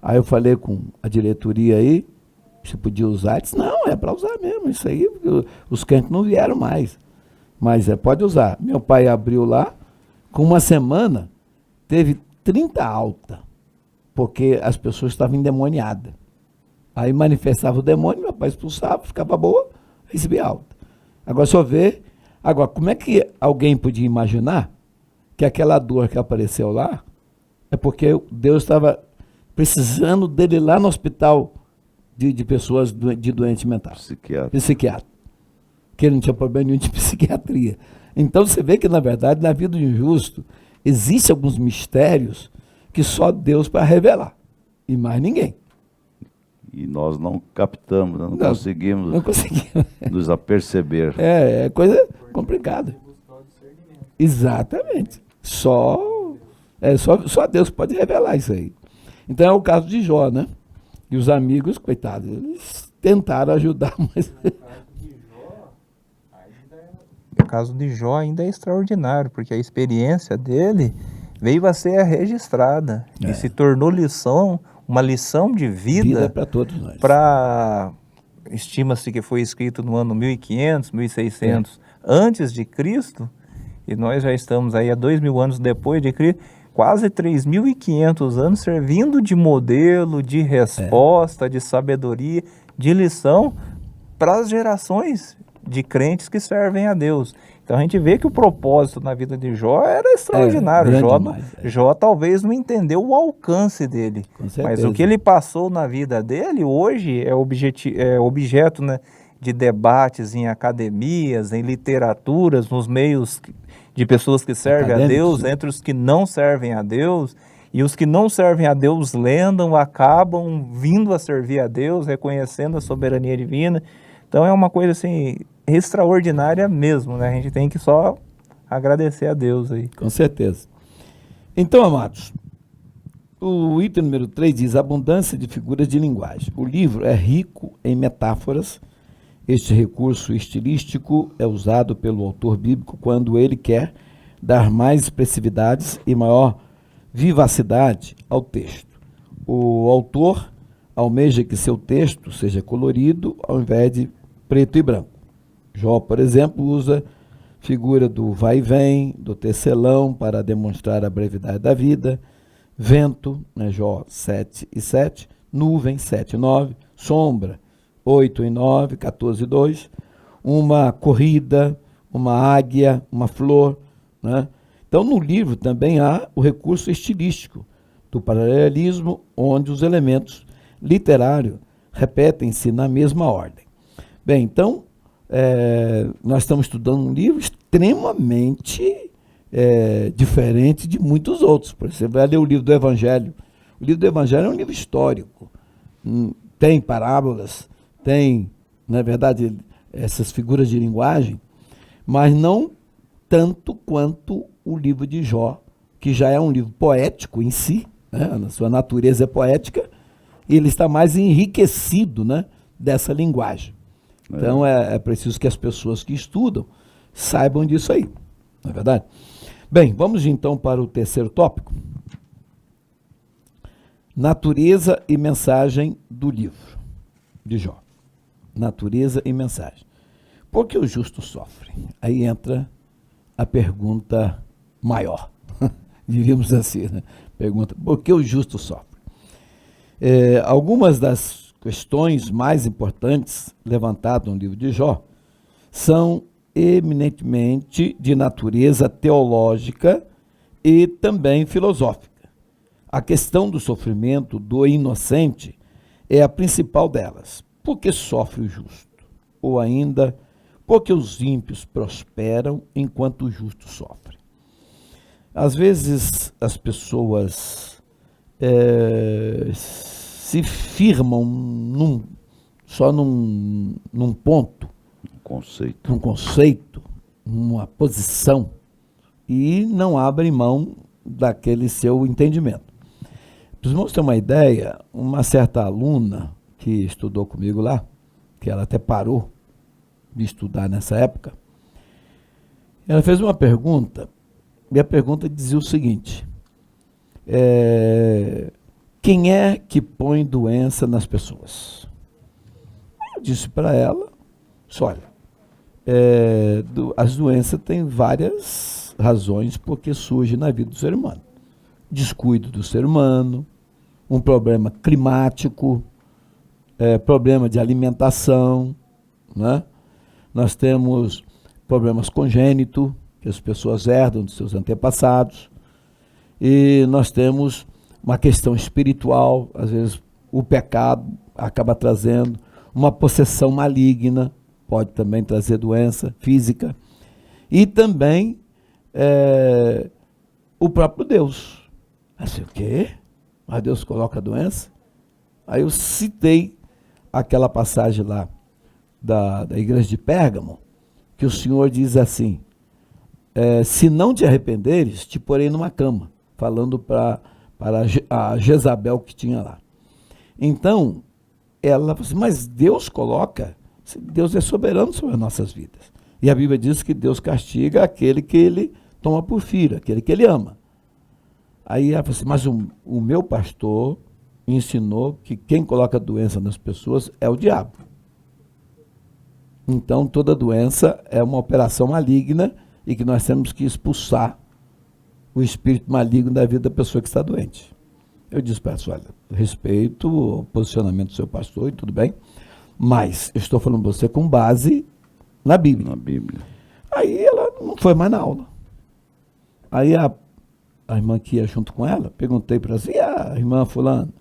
aí eu falei com a diretoria aí, se podia usar, ele disse, não, é para usar mesmo, isso aí, os crentes não vieram mais, mas pode usar. Meu pai abriu lá, com uma semana, teve 30 alta, porque as pessoas estavam endemoniadas. Aí manifestava o demônio, meu pai expulsava, ficava boa, recebia alta. Agora só vê, agora como é que alguém podia imaginar que aquela dor que apareceu lá, é porque Deus estava precisando dele lá no hospital de pessoas de doentes mentais. Psiquiatra. Que ele não tinha problema nenhum de psiquiatria. Então você vê que, na verdade, na vida do injusto, existem alguns mistérios que só Deus para revelar. E mais ninguém. E nós não captamos, não conseguimos nos aperceber. É coisa complicada. Exatamente. Só Deus pode revelar isso aí. Então é o caso de Jó, né? E os amigos, coitados, eles tentaram ajudar, mas... O caso de Jó ainda é extraordinário, porque a experiência dele veio a ser registrada e se tornou uma lição de vida para todos nós. Estima-se que foi escrito no ano 1500, 1600 antes de Cristo, e nós já estamos aí há 2000 anos depois de Cristo, quase 3.500 anos servindo de modelo, de resposta, de sabedoria, de lição para as gerações de crentes que servem a Deus. Então a gente vê que o propósito na vida de Jó era extraordinário. Jó talvez não entendeu o alcance dele, mas o que ele passou na vida dele hoje é objeto, né, de debates em academias, em literaturas, nos meios de pessoas que servem a Deus, entre os que não servem a Deus, e os que não servem a Deus lendam, acabam vindo a servir a Deus, reconhecendo a soberania divina. Então é uma coisa assim extraordinária mesmo, né? A gente tem que só agradecer a Deus aí. Com certeza. Então, amados, o item número 3 diz abundância de figuras de linguagem. O livro é rico em metáforas. Este recurso estilístico é usado pelo autor bíblico quando ele quer dar mais expressividades e maior vivacidade ao texto. O autor almeja que seu texto seja colorido ao invés de preto e branco. Jó, por exemplo, usa figura do vai e vem, do tecelão para demonstrar a brevidade da vida, vento, né, Jó 7 e 7, nuvem 7 e 9, sombra 8 e 9, 14 e 2, uma corrida, uma águia, uma flor, né? Então no livro também há o recurso estilístico do paralelismo, onde os elementos literários repetem-se na mesma ordem. Bem, então nós estamos estudando um livro extremamente diferente de muitos outros. Por exemplo, você vai ler o livro do Evangelho. O livro do Evangelho é um livro histórico. Tem parábolas, tem, na verdade, essas figuras de linguagem, mas não tanto quanto o livro de Jó, que já é um livro poético em si, né? Na sua natureza é poética, e ele está mais enriquecido, né, dessa linguagem. Então é preciso que as pessoas que estudam saibam disso aí, não é verdade? Bem, vamos então para o terceiro tópico. Natureza e mensagem do livro de Jó. Natureza e mensagem. Por que o justo sofre? Aí entra a pergunta maior, diríamos assim, né? Pergunta, por que o justo sofre? Algumas das questões mais importantes levantadas no livro de Jó são eminentemente de natureza teológica e também filosófica. A questão do sofrimento do inocente é a principal delas. Por que sofre o justo? Ou ainda, por que os ímpios prosperam enquanto o justo sofre? Às vezes as pessoas se firmam só num ponto, num conceito, numa posição, e não abrem mão daquele seu entendimento. Para os irmãos terem uma ideia, uma certa aluna que estudou comigo lá, que ela até parou de estudar nessa época, ela fez uma pergunta, e a pergunta dizia o seguinte: quem é que põe doença nas pessoas? Eu disse para ela, olha, as doenças têm várias razões porque surgem na vida do ser humano. Descuido do ser humano, um problema climático, problema de alimentação, né? Nós temos problemas congênitos, que as pessoas herdam dos seus antepassados, e nós temos uma questão espiritual, às vezes o pecado acaba trazendo uma possessão maligna, pode também trazer doença física, e também o próprio Deus. Assim, o quê? Mas Deus coloca a doença? Aí eu citei aquela passagem lá da igreja de Pérgamo, que o Senhor diz assim: se não te arrependeres, te porei numa cama, falando para a Jezabel que tinha lá. Então, ela falou assim, mas Deus coloca, Deus é soberano sobre as nossas vidas. E a Bíblia diz que Deus castiga aquele que ele toma por filho, aquele que ele ama. Aí ela falou assim, mas o meu pastor ensinou que quem coloca doença nas pessoas é o diabo. Então, toda doença é uma operação maligna e que nós temos que expulsar o espírito maligno da vida da pessoa que está doente. Eu disse para ela, olha, respeito o posicionamento do seu pastor e tudo bem, mas eu estou falando para você com base na Bíblia. Na Bíblia. Aí ela não foi mais na aula. Aí a irmã que ia junto com ela, perguntei para ela, e a irmã fulana?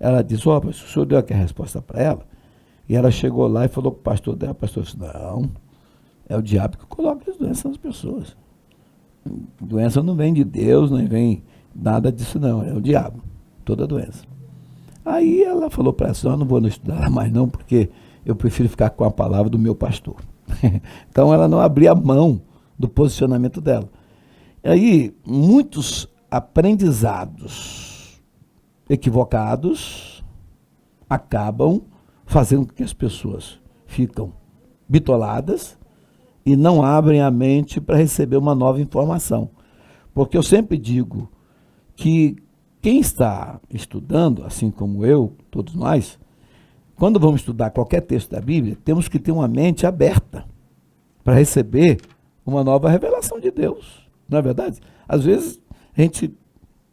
Ela disse, o senhor deu aqui a resposta para ela? E ela chegou lá e falou com o pastor dela, o pastor disse, não, é o diabo que coloca as doenças nas pessoas. Doença não vem de Deus, não vem nada disso não, é o diabo, toda doença. Aí ela falou para ela, eu não vou estudar mais não, porque eu prefiro ficar com a palavra do meu pastor. Então ela não abria mão do posicionamento dela. Aí muitos aprendizados equivocados acabam fazendo com que as pessoas ficam bitoladas e não abrem a mente para receber uma nova informação. Porque eu sempre digo que quem está estudando, assim como eu, todos nós, quando vamos estudar qualquer texto da Bíblia, temos que ter uma mente aberta para receber uma nova revelação de Deus, não é verdade? Às vezes a gente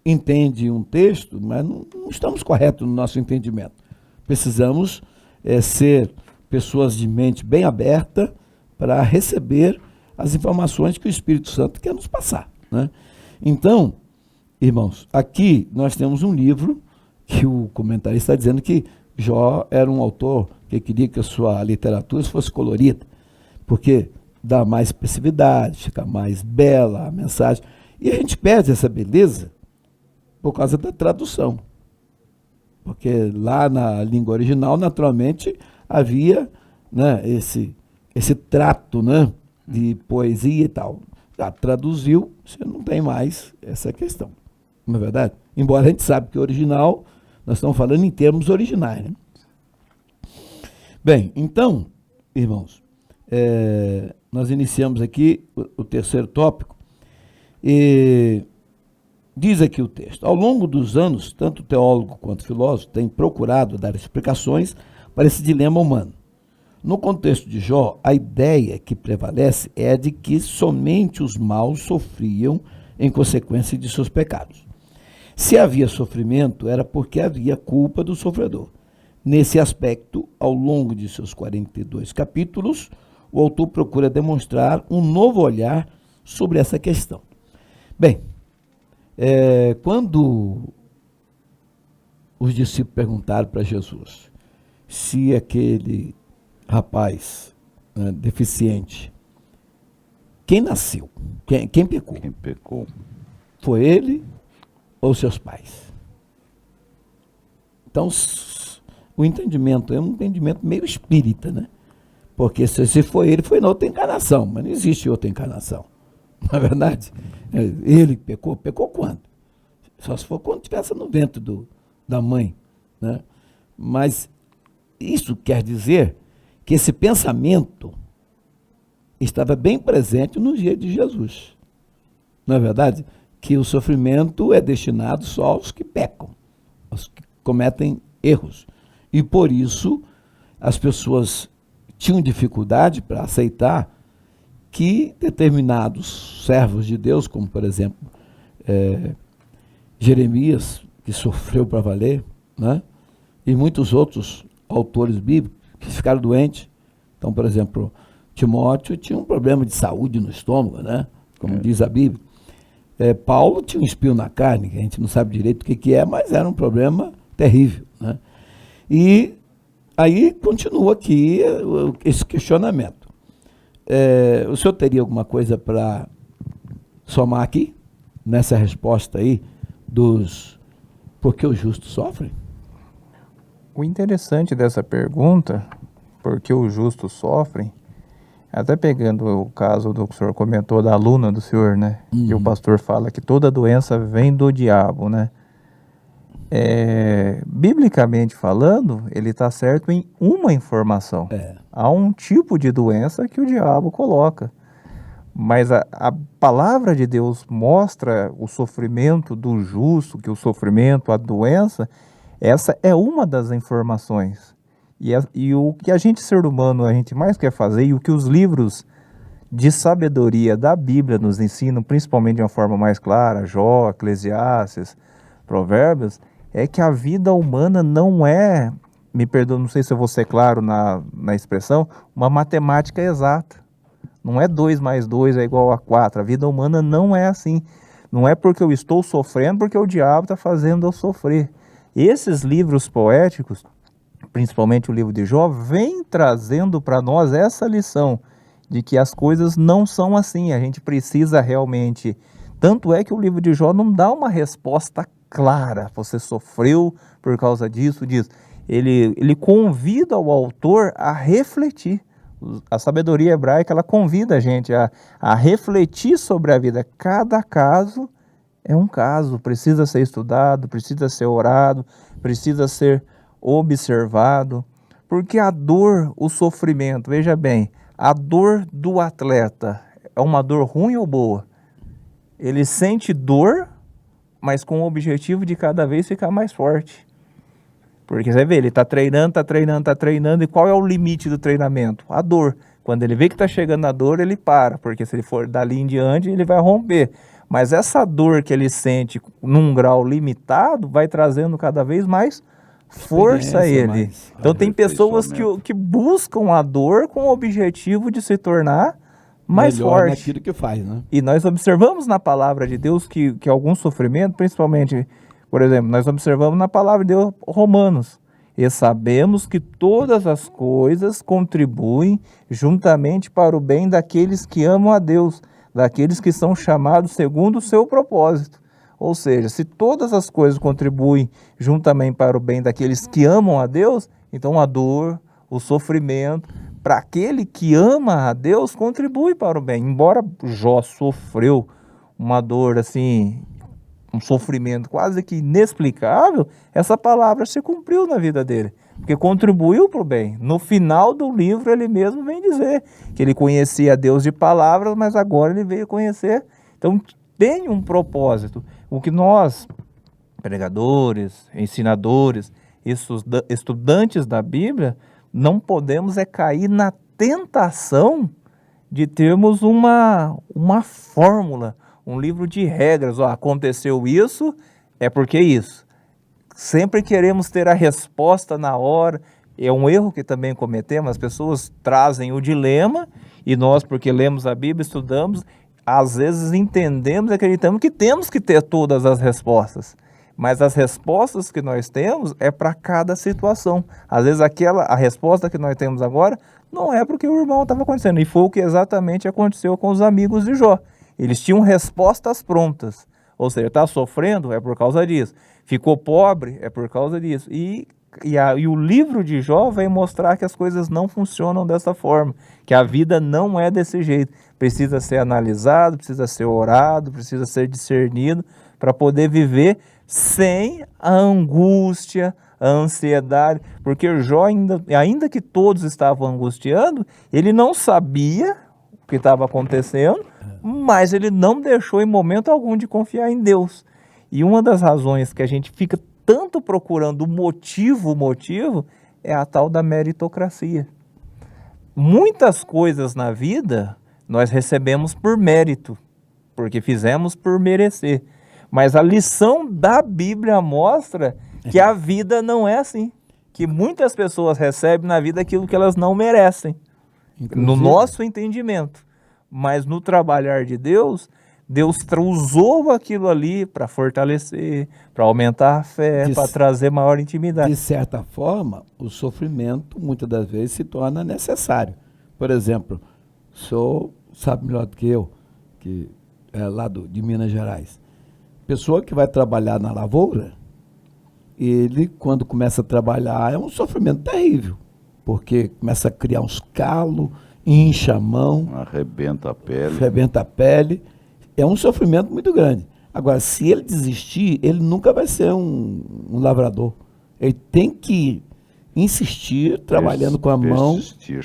entende um texto, mas não estamos corretos no nosso entendimento. Precisamos ser pessoas de mente bem aberta para receber as informações que o Espírito Santo quer nos passar, né? Então, irmãos, aqui nós temos um livro que o comentarista está dizendo que Jó era um autor que queria que a sua literatura fosse colorida, porque dá mais expressividade, fica mais bela a mensagem. E a gente perde essa beleza por causa da tradução. Porque lá na língua original, naturalmente, havia, né, esse trato, né, de poesia e tal. Já traduziu, você não tem mais essa questão. Não é verdade? Embora a gente saiba que o original, nós estamos falando em termos originais, né? Bem, então, irmãos, nós iniciamos aqui o terceiro tópico, e diz aqui o texto: ao longo dos anos, tanto teólogo quanto filósofo têm procurado dar explicações para esse dilema humano. No contexto de Jó, a ideia que prevalece é a de que somente os maus sofriam em consequência de seus pecados. Se havia sofrimento, era porque havia culpa do sofredor. Nesse aspecto, ao longo de seus 42 capítulos, o autor procura demonstrar um novo olhar sobre essa questão. Bem, quando os discípulos perguntaram para Jesus se aquele rapaz deficiente, quem nasceu? Quem pecou? Quem pecou? Foi ele ou seus pais? Então, o entendimento é um entendimento meio espírita, né? Porque se foi ele, foi na outra encarnação, mas não existe outra encarnação. Não é verdade? Ele pecou quando? Só se for quando estivesse no ventre da mãe, né? Mas isso quer dizer que esse pensamento estava bem presente no dia de Jesus. Não é verdade? Que o sofrimento é destinado só aos que pecam, aos que cometem erros. E por isso as pessoas tinham dificuldade para aceitar que determinados servos de Deus, como por exemplo Jeremias, que sofreu para valer, né? E muitos outros autores bíblicos que ficaram doentes. Então, por exemplo, Timóteo tinha um problema de saúde no estômago, né? Como diz a Bíblia. Paulo tinha um espinho na carne, que a gente não sabe direito o que é, mas era um problema terrível, né? E aí continua aqui esse questionamento. O senhor teria alguma coisa para somar aqui, nessa resposta aí, por que os justos sofrem? O interessante dessa pergunta, por que os justos sofrem, até pegando o caso do que o senhor comentou da aluna do senhor, né? Que o pastor fala que toda doença vem do diabo, né? Biblicamente falando, ele está certo em uma informação. Há um tipo de doença que o diabo coloca. Mas a palavra de Deus mostra o sofrimento do justo, que o sofrimento, a doença, essa é uma das informações. E o que a gente, ser humano, a gente mais quer fazer, e o que os livros de sabedoria da Bíblia nos ensinam, principalmente de uma forma mais clara, Jó, Eclesiastes, Provérbios, é que a vida humana não é, me perdoa, não sei se eu vou ser claro na expressão, uma matemática exata. Não é 2 mais 2 é igual a 4. A vida humana não é assim. Não é porque eu estou sofrendo, porque o diabo está fazendo eu sofrer. Esses livros poéticos, principalmente o livro de Jó, vem trazendo para nós essa lição de que as coisas não são assim. A gente precisa realmente... Tanto é que o livro de Jó não dá uma resposta clara. Você sofreu por causa disso. Ele convida o autor a refletir. A sabedoria hebraica, ela convida a gente a refletir sobre a vida. Cada caso é um caso, precisa ser estudado, precisa ser orado, precisa ser observado, porque a dor, o sofrimento, veja bem, a dor do atleta é uma dor ruim ou boa? Ele sente dor, mas com o objetivo de cada vez ficar mais forte. Porque você vê, ele está treinando, e qual é o limite do treinamento? A dor. Quando ele vê que está chegando a dor, ele para, porque se ele for dali em diante, ele vai romper. Mas essa dor que ele sente num grau limitado vai trazendo cada vez mais força a ele. Mais Então tem pessoas que buscam a dor com o objetivo de se tornar mais melhor forte. naquilo que faz, né? E nós observamos na palavra de Deus que algum sofrimento, principalmente, por exemplo, nós observamos na palavra de Deus, Romanos, e sabemos que todas as coisas contribuem juntamente para o bem daqueles que amam a Deus, daqueles que são chamados segundo o seu propósito. Ou seja, se todas as coisas contribuem juntamente para o bem daqueles que amam a Deus, então a dor, o sofrimento, para aquele que ama a Deus, contribui para o bem. Embora Jó sofreu uma dor assim, um sofrimento quase que inexplicável, essa palavra se cumpriu na vida dele, porque contribuiu para o bem. No final do livro ele mesmo vem dizer que ele conhecia Deus de palavras, mas agora ele veio conhecer. Então tem um propósito. O que nós, pregadores, ensinadores, estudantes da Bíblia, não podemos é cair na tentação de termos uma fórmula, um livro de regras. Ó, aconteceu isso, é porque isso. Sempre queremos ter a resposta na hora. É um erro que também cometemos. As pessoas trazem o dilema e nós, porque lemos a Bíblia, estudamos, às vezes entendemos e acreditamos que temos que ter todas as respostas. Mas as respostas que nós temos é para cada situação. Às vezes a resposta que nós temos agora não é porque o irmão estava acontecendo. E foi o que exatamente aconteceu com os amigos de Jó. Eles tinham respostas prontas. Ou seja, está sofrendo? É por causa disso. Ficou pobre? É por causa disso. E o livro de Jó vem mostrar que as coisas não funcionam dessa forma. Que a vida não é desse jeito. Precisa ser analisado, precisa ser orado, precisa ser discernido para poder viver sem a angústia, a ansiedade, porque Jó, ainda que todos estavam angustiando, ele não sabia o que estava acontecendo, mas ele não deixou em momento algum de confiar em Deus. E uma das razões que a gente fica tanto procurando o motivo é a tal da meritocracia. Muitas coisas na vida nós recebemos por mérito, porque fizemos por merecer. Mas a lição da Bíblia mostra que a vida não é assim. Que muitas pessoas recebem na vida aquilo que elas não merecem. Inclusive, no nosso entendimento. Mas no trabalhar de Deus, Deus usou aquilo ali para fortalecer, para aumentar a fé, para trazer maior intimidade. De certa forma, o sofrimento muitas das vezes se torna necessário. Por exemplo, o senhor sabe melhor do que eu, que é lá de Minas Gerais. Pessoa que vai trabalhar na lavoura, ele, quando começa a trabalhar, é um sofrimento terrível, porque começa a criar uns calos, incha a mão, arrebenta a pele. É um sofrimento muito grande. Agora, se ele desistir, ele nunca vai ser um lavrador. Ele tem que insistir, trabalhando com a mão,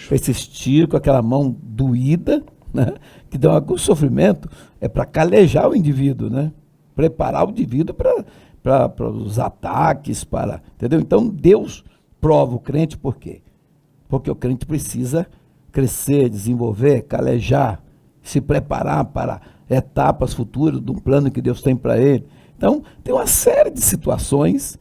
persistir com aquela mão doída, né? Que dá algum sofrimento, é para calejar o indivíduo, né? Preparar o indivíduo para os ataques, entendeu? Então Deus prova o crente por quê? Porque o crente precisa crescer, desenvolver, calejar, se preparar para etapas futuras de um plano que Deus tem para ele. Então tem uma série de situações,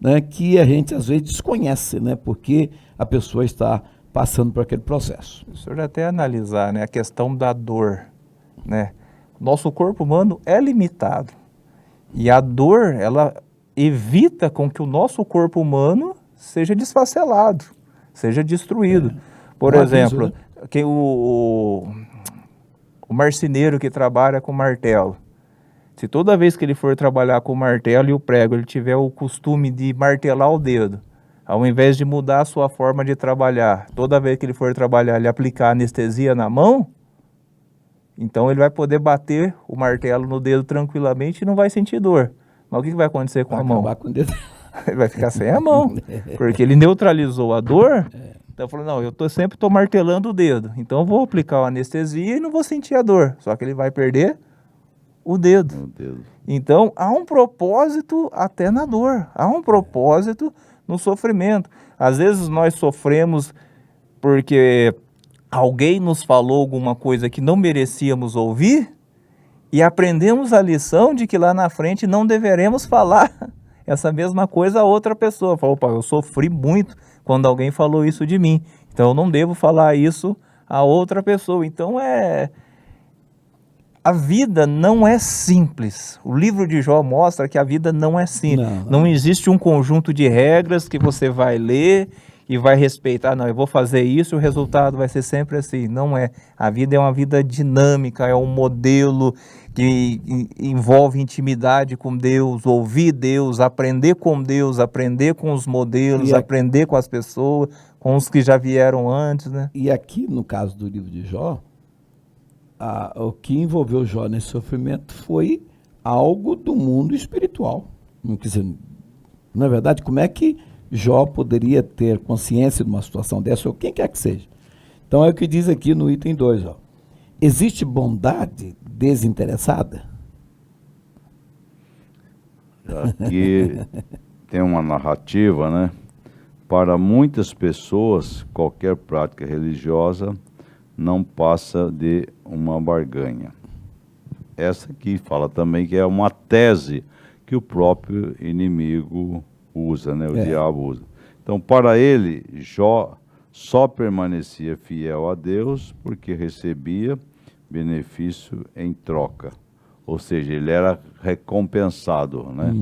né, que a gente às vezes desconhece, né, porque a pessoa está passando por aquele processo. O senhor até analisar, né, a questão da dor, né? Nosso corpo humano é limitado. E a dor, ela evita com que o nosso corpo humano seja desfacelado, seja destruído. Por exemplo, o marceneiro que trabalha com martelo, se toda vez que ele for trabalhar com o martelo e o prego, ele tiver o costume de martelar o dedo, ao invés de mudar a sua forma de trabalhar, toda vez que ele for trabalhar, ele aplicar anestesia na mão, então ele vai poder bater o martelo no dedo tranquilamente e não vai sentir dor. Mas o que vai acontecer com a mão? Com o dedo. Ele vai ficar sem a mão, porque ele neutralizou a dor. Então falou, não, eu sempre estou martelando o dedo, então eu vou aplicar a anestesia e não vou sentir a dor. Só que ele vai perder o dedo. Então há um propósito até na dor, há um propósito no sofrimento. Às vezes nós sofremos porque alguém nos falou alguma coisa que não merecíamos ouvir e aprendemos a lição de que lá na frente não deveremos falar essa mesma coisa a outra pessoa. Falou, opa, eu sofri muito quando alguém falou isso de mim, então eu não devo falar isso a outra pessoa. Então a vida não é simples. O livro de Jó mostra que a vida não é simples. Não existe um conjunto de regras que você vai ler e vai respeitar. Não, eu vou fazer isso e o resultado vai ser sempre assim. Não é. A vida é uma vida dinâmica, é um modelo que envolve intimidade com Deus, ouvir Deus, aprender com Deus, aprender com os modelos, aprender com as pessoas, com os que já vieram antes, né? E aqui, no caso do livro de Jó, o que envolveu Jó nesse sofrimento foi algo do mundo espiritual. Quer dizer, na verdade, como é que Jó poderia ter consciência de uma situação dessa, ou quem quer que seja? Então é o que diz aqui no item 2, ó. Existe bondade desinteressada? Aqui tem uma narrativa, né? Para muitas pessoas, qualquer prática religiosa não passa de uma barganha. Essa aqui fala também que é uma tese que o próprio inimigo usa, né? O diabo usa. Então, para ele, Jó só permanecia fiel a Deus porque recebia benefício em troca. Ou seja, ele era recompensado, né?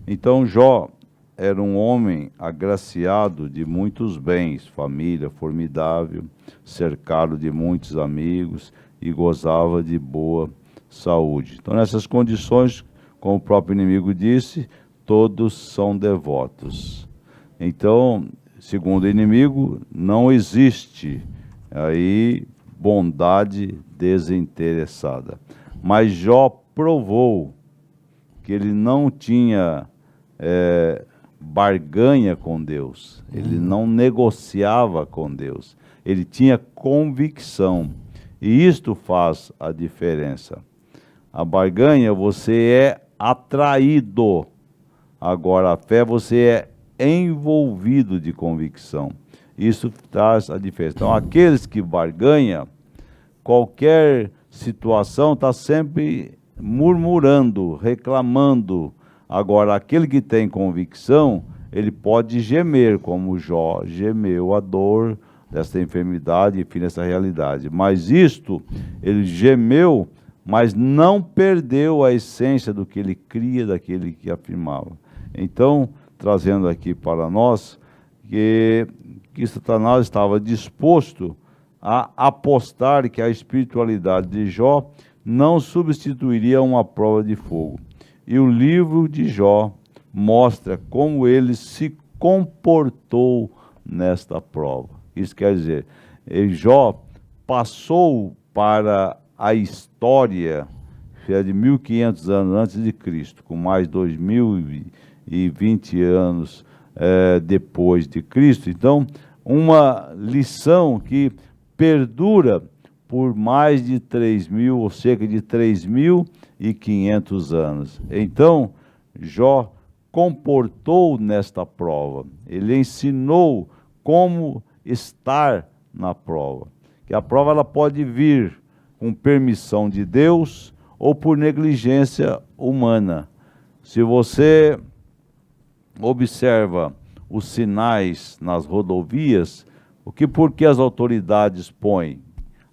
Então, Jó era um homem agraciado de muitos bens, família formidável, cercado de muitos amigos e gozava de boa saúde. Então, nessas condições, como o próprio inimigo disse, todos são devotos. Então, segundo o inimigo, não existe aí bondade desinteressada. Mas Jó provou que ele não tinha barganha com Deus, ele não negociava com Deus, ele tinha convicção, e isto faz a diferença. A barganha, você é atraído, agora a fé, você é envolvido de convicção, isso traz a diferença. Então, aqueles que barganham, qualquer situação está sempre murmurando, reclamando. Agora, aquele que tem convicção, ele pode gemer, como Jó gemeu a dor dessa enfermidade, enfim, dessa realidade. Mas isto, ele gemeu, mas não perdeu a essência do que ele cria, daquele que afirmava. Então, trazendo aqui para nós, que Satanás estava disposto a apostar que a espiritualidade de Jó não substituiria uma prova de fogo. E o livro de Jó mostra como ele se comportou nesta prova. Isso quer dizer, Jó passou para a história de 1500 anos antes de Cristo, com mais 2020 anos depois de Cristo. Então, uma lição que perdura por mais de 3.000, ou cerca de 3.500 anos. Então, Jó comportou nesta prova. Ele ensinou como estar na prova. Que a prova ela pode vir com permissão de Deus ou por negligência humana. Se você observa os sinais nas rodovias, por que as autoridades põem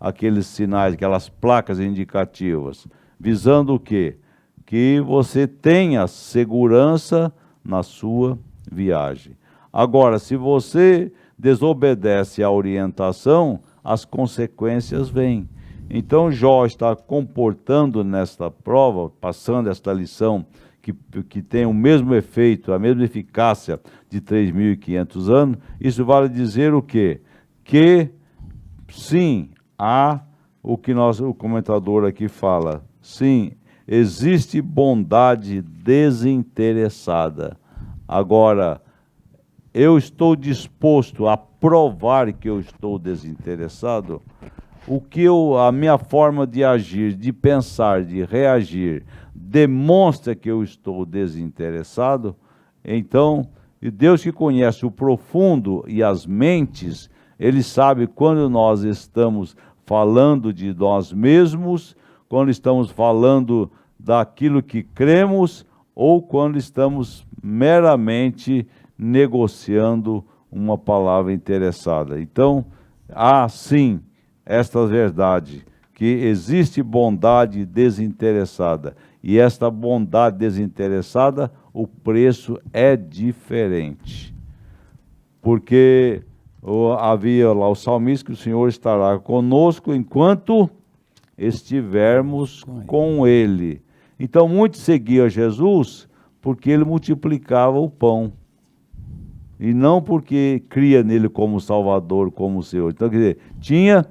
aqueles sinais, aquelas placas indicativas? Visando o quê? Que você tenha segurança na sua viagem. Agora, se você desobedece à orientação, as consequências vêm. Então, Jó está comportando nesta prova, passando esta lição, que tem o mesmo efeito, a mesma eficácia de 3.500 anos. Isso vale dizer o quê? Que, sim, há o que o comentador aqui fala, sim, existe bondade desinteressada. Agora, eu estou disposto a provar que eu estou desinteressado? A minha forma de agir, de pensar, de reagir, demonstra que eu estou desinteressado? Então, Deus que conhece o profundo e as mentes, Ele sabe quando nós estamos falando de nós mesmos, quando estamos falando daquilo que cremos, ou quando estamos meramente negociando uma palavra interessada. Então, há sim esta verdade, que existe bondade desinteressada, e esta bondade desinteressada, o preço é diferente. Porque havia lá o salmista que o Senhor estará conosco enquanto estivermos com Ele. Então, muitos seguiam Jesus porque Ele multiplicava o pão. E não porque cria nele como Salvador, como Senhor. Então, quer dizer, tinha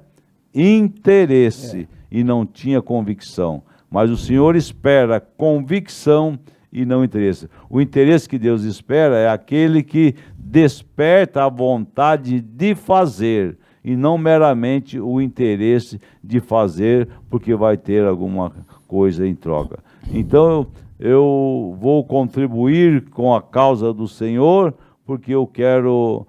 interesse e não tinha convicção. Mas o Senhor espera convicção e não interesse. O interesse que Deus espera é aquele que desperta a vontade de fazer, e não meramente o interesse de fazer porque vai ter alguma coisa em troca. Então, eu vou contribuir com a causa do Senhor, porque eu quero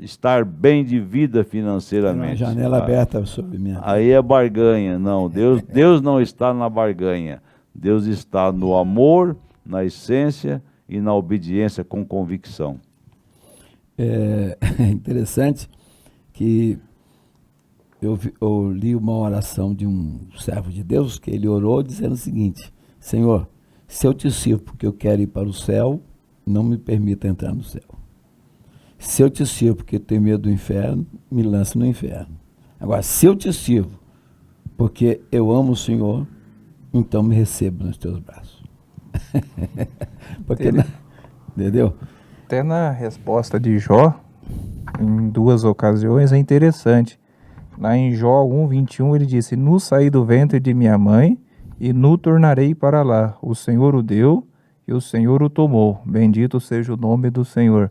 estar bem de vida financeiramente. Uma janela aberta sobre mim. Aí é barganha. Não, Deus não está na barganha. Deus está no amor, na essência e na obediência com convicção. É interessante que eu li uma oração de um servo de Deus, que ele orou dizendo o seguinte: Senhor, se eu te sirvo porque eu quero ir para o céu, não me permita entrar no céu. Se eu te sirvo porque eu tenho medo do inferno, me lance no inferno. Agora, se eu te sirvo porque eu amo o Senhor, então me receba nos teus braços. Porque, entendeu? Até na resposta de Jó, em 2 ocasiões, é interessante. Lá em Jó 1:21 ele disse: Nu saí do ventre de minha mãe e nu tornarei para lá. O Senhor o deu e o Senhor o tomou. Bendito seja o nome do Senhor.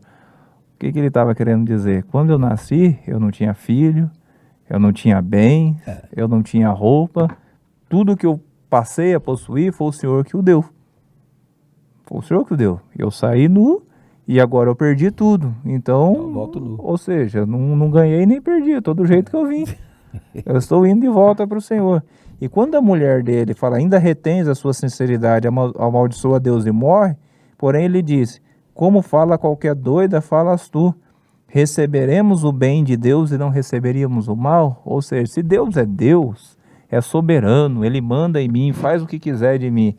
O que ele estava querendo dizer? Quando eu nasci, eu não tinha filho, eu não tinha bem, eu não tinha roupa. Tudo que eu passei a possuir foi o Senhor que o deu. Foi o Senhor que o deu. Eu saí nu e agora eu perdi tudo. Então, eu volto nu. Ou seja, não ganhei nem perdi, tô do jeito que eu vim. Eu estou indo de volta para o Senhor. E quando a mulher dele fala, ainda retens a sua sinceridade, amaldiçoa a Deus e morre, porém ele disse, como fala qualquer doida, falas tu. Receberemos o bem de Deus e não receberíamos o mal? Ou seja, se Deus, é soberano, Ele manda em mim, faz o que quiser de mim.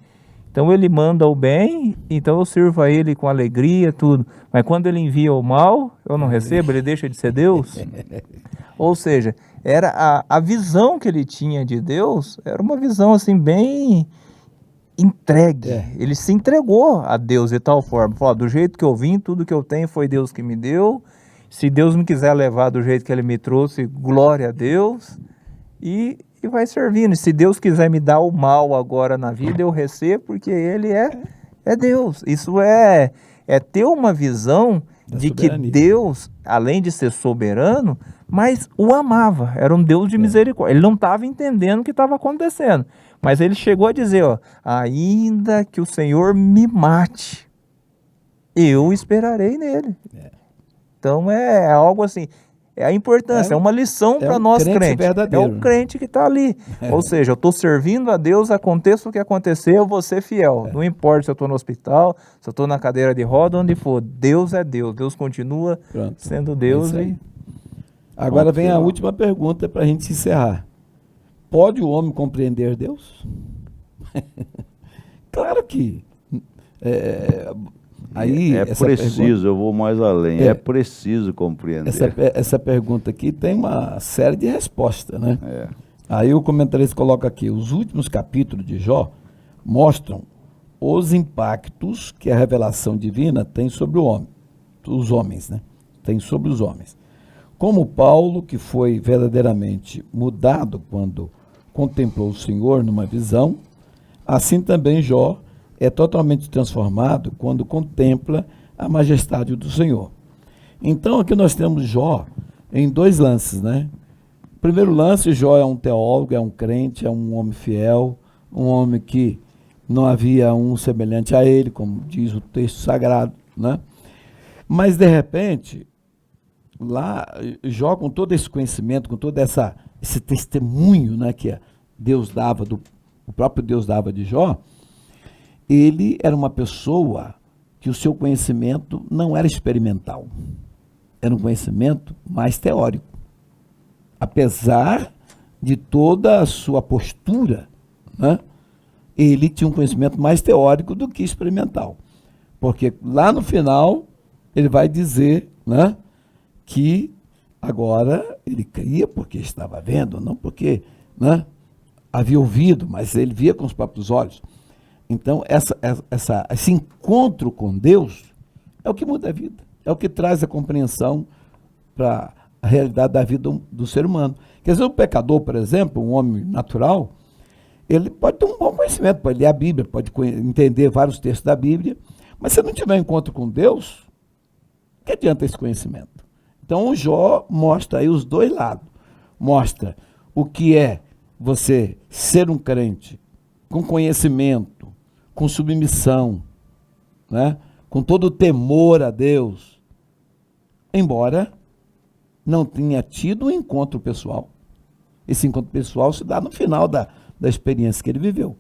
Então Ele manda o bem, então eu sirvo a Ele com alegria, tudo. Mas quando Ele envia o mal, eu não recebo, Ele deixa de ser Deus? Ou seja, era a visão que ele tinha de Deus, era uma visão assim bem entregue. Ele se entregou a Deus de tal forma, falou, do jeito que eu vim, tudo que eu tenho foi Deus que me deu. Se Deus me quiser levar do jeito que Ele me trouxe, glória a Deus. E vai servindo. Se Deus quiser me dar o mal agora na vida, eu recebo, porque Ele é Deus. Isso é ter uma visão de que Deus, além de ser soberano, mas o amava. Era um Deus de misericórdia. Ele não estava entendendo o que estava acontecendo. Mas ele chegou a dizer, ainda que o Senhor me mate, eu esperarei nele. Então é algo assim, é a importância, é uma lição para nós crentes. É um crente que está ali. Ou seja, eu estou servindo a Deus, aconteça o que acontecer, eu vou ser fiel. Não importa se eu estou no hospital, se eu estou na cadeira de roda, onde for. Deus é Deus. Deus continua sendo Deus. Agora vem a última pergunta para a gente encerrar. Pode o homem compreender Deus? Claro que... Aí, preciso, eu vou mais além, é preciso compreender. Essa pergunta aqui tem uma série de respostas, né? Aí o comentarista coloca aqui, os últimos capítulos de Jó mostram os impactos que a revelação divina tem sobre o homem, os homens, né? Tem sobre os homens. Como Paulo, que foi verdadeiramente mudado quando contemplou o Senhor numa visão, assim também Jó é totalmente transformado quando contempla a majestade do Senhor. Então aqui nós temos Jó em dois lances, né? O primeiro lance, Jó é um teólogo, é um crente, é um homem fiel, um homem que não havia um semelhante a ele, como diz o texto sagrado, né? Mas de repente, lá, Jó, com todo esse conhecimento, com todo esse testemunho, né, que Deus dava, o próprio Deus dava de Jó, ele era uma pessoa que o seu conhecimento não era experimental, era um conhecimento mais teórico. Apesar de toda a sua postura, né, ele tinha um conhecimento mais teórico do que experimental. Porque lá no final, ele vai dizer, né, que agora ele cria porque estava vendo, não porque, né, havia ouvido, mas ele via com os próprios olhos. Então, esse encontro com Deus é o que muda a vida, é o que traz a compreensão para a realidade da vida do ser humano. Quer dizer, o pecador, por exemplo, um homem natural, ele pode ter um bom conhecimento, pode ler a Bíblia, pode entender vários textos da Bíblia, mas se não tiver encontro com Deus, que adianta esse conhecimento? Então o Jó mostra aí os dois lados. Mostra o que é você ser um crente com conhecimento, com submissão, né? Com todo o temor a Deus, embora não tenha tido um encontro pessoal. Esse encontro pessoal se dá no final da experiência que ele viveu.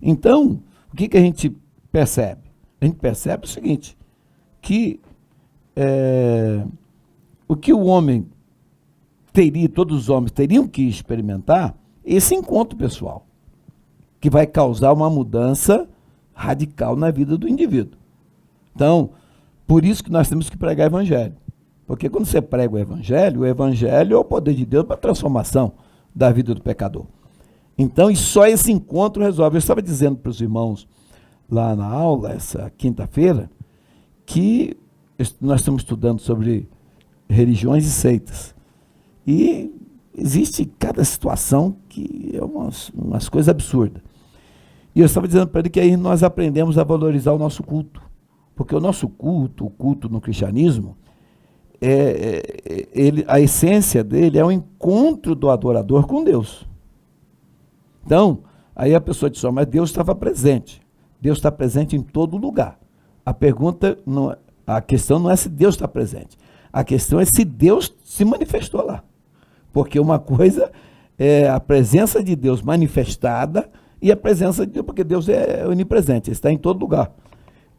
Então, o que a gente percebe? A gente percebe o seguinte, que o que o homem teria, todos os homens teriam que experimentar, esse encontro pessoal, que vai causar uma mudança radical na vida do indivíduo. Então, por isso que nós temos que pregar o evangelho. Porque quando você prega o evangelho é o poder de Deus para a transformação da vida do pecador. Então, e só esse encontro resolve. Eu estava dizendo para os irmãos lá na aula, essa quinta-feira, que nós estamos estudando sobre religiões e seitas. E existe cada situação que é umas coisas absurdas. E eu estava dizendo para ele que aí nós aprendemos a valorizar o nosso culto. Porque o nosso culto, o culto no cristianismo, a essência dele é o encontro do adorador com Deus. Então, aí a pessoa diz, mas Deus estava presente. Deus está presente em todo lugar. A questão não é se Deus está presente. A questão é se Deus se manifestou lá. Porque uma coisa é a presença de Deus manifestada e a presença de Deus, porque Deus é onipresente, ele está em todo lugar.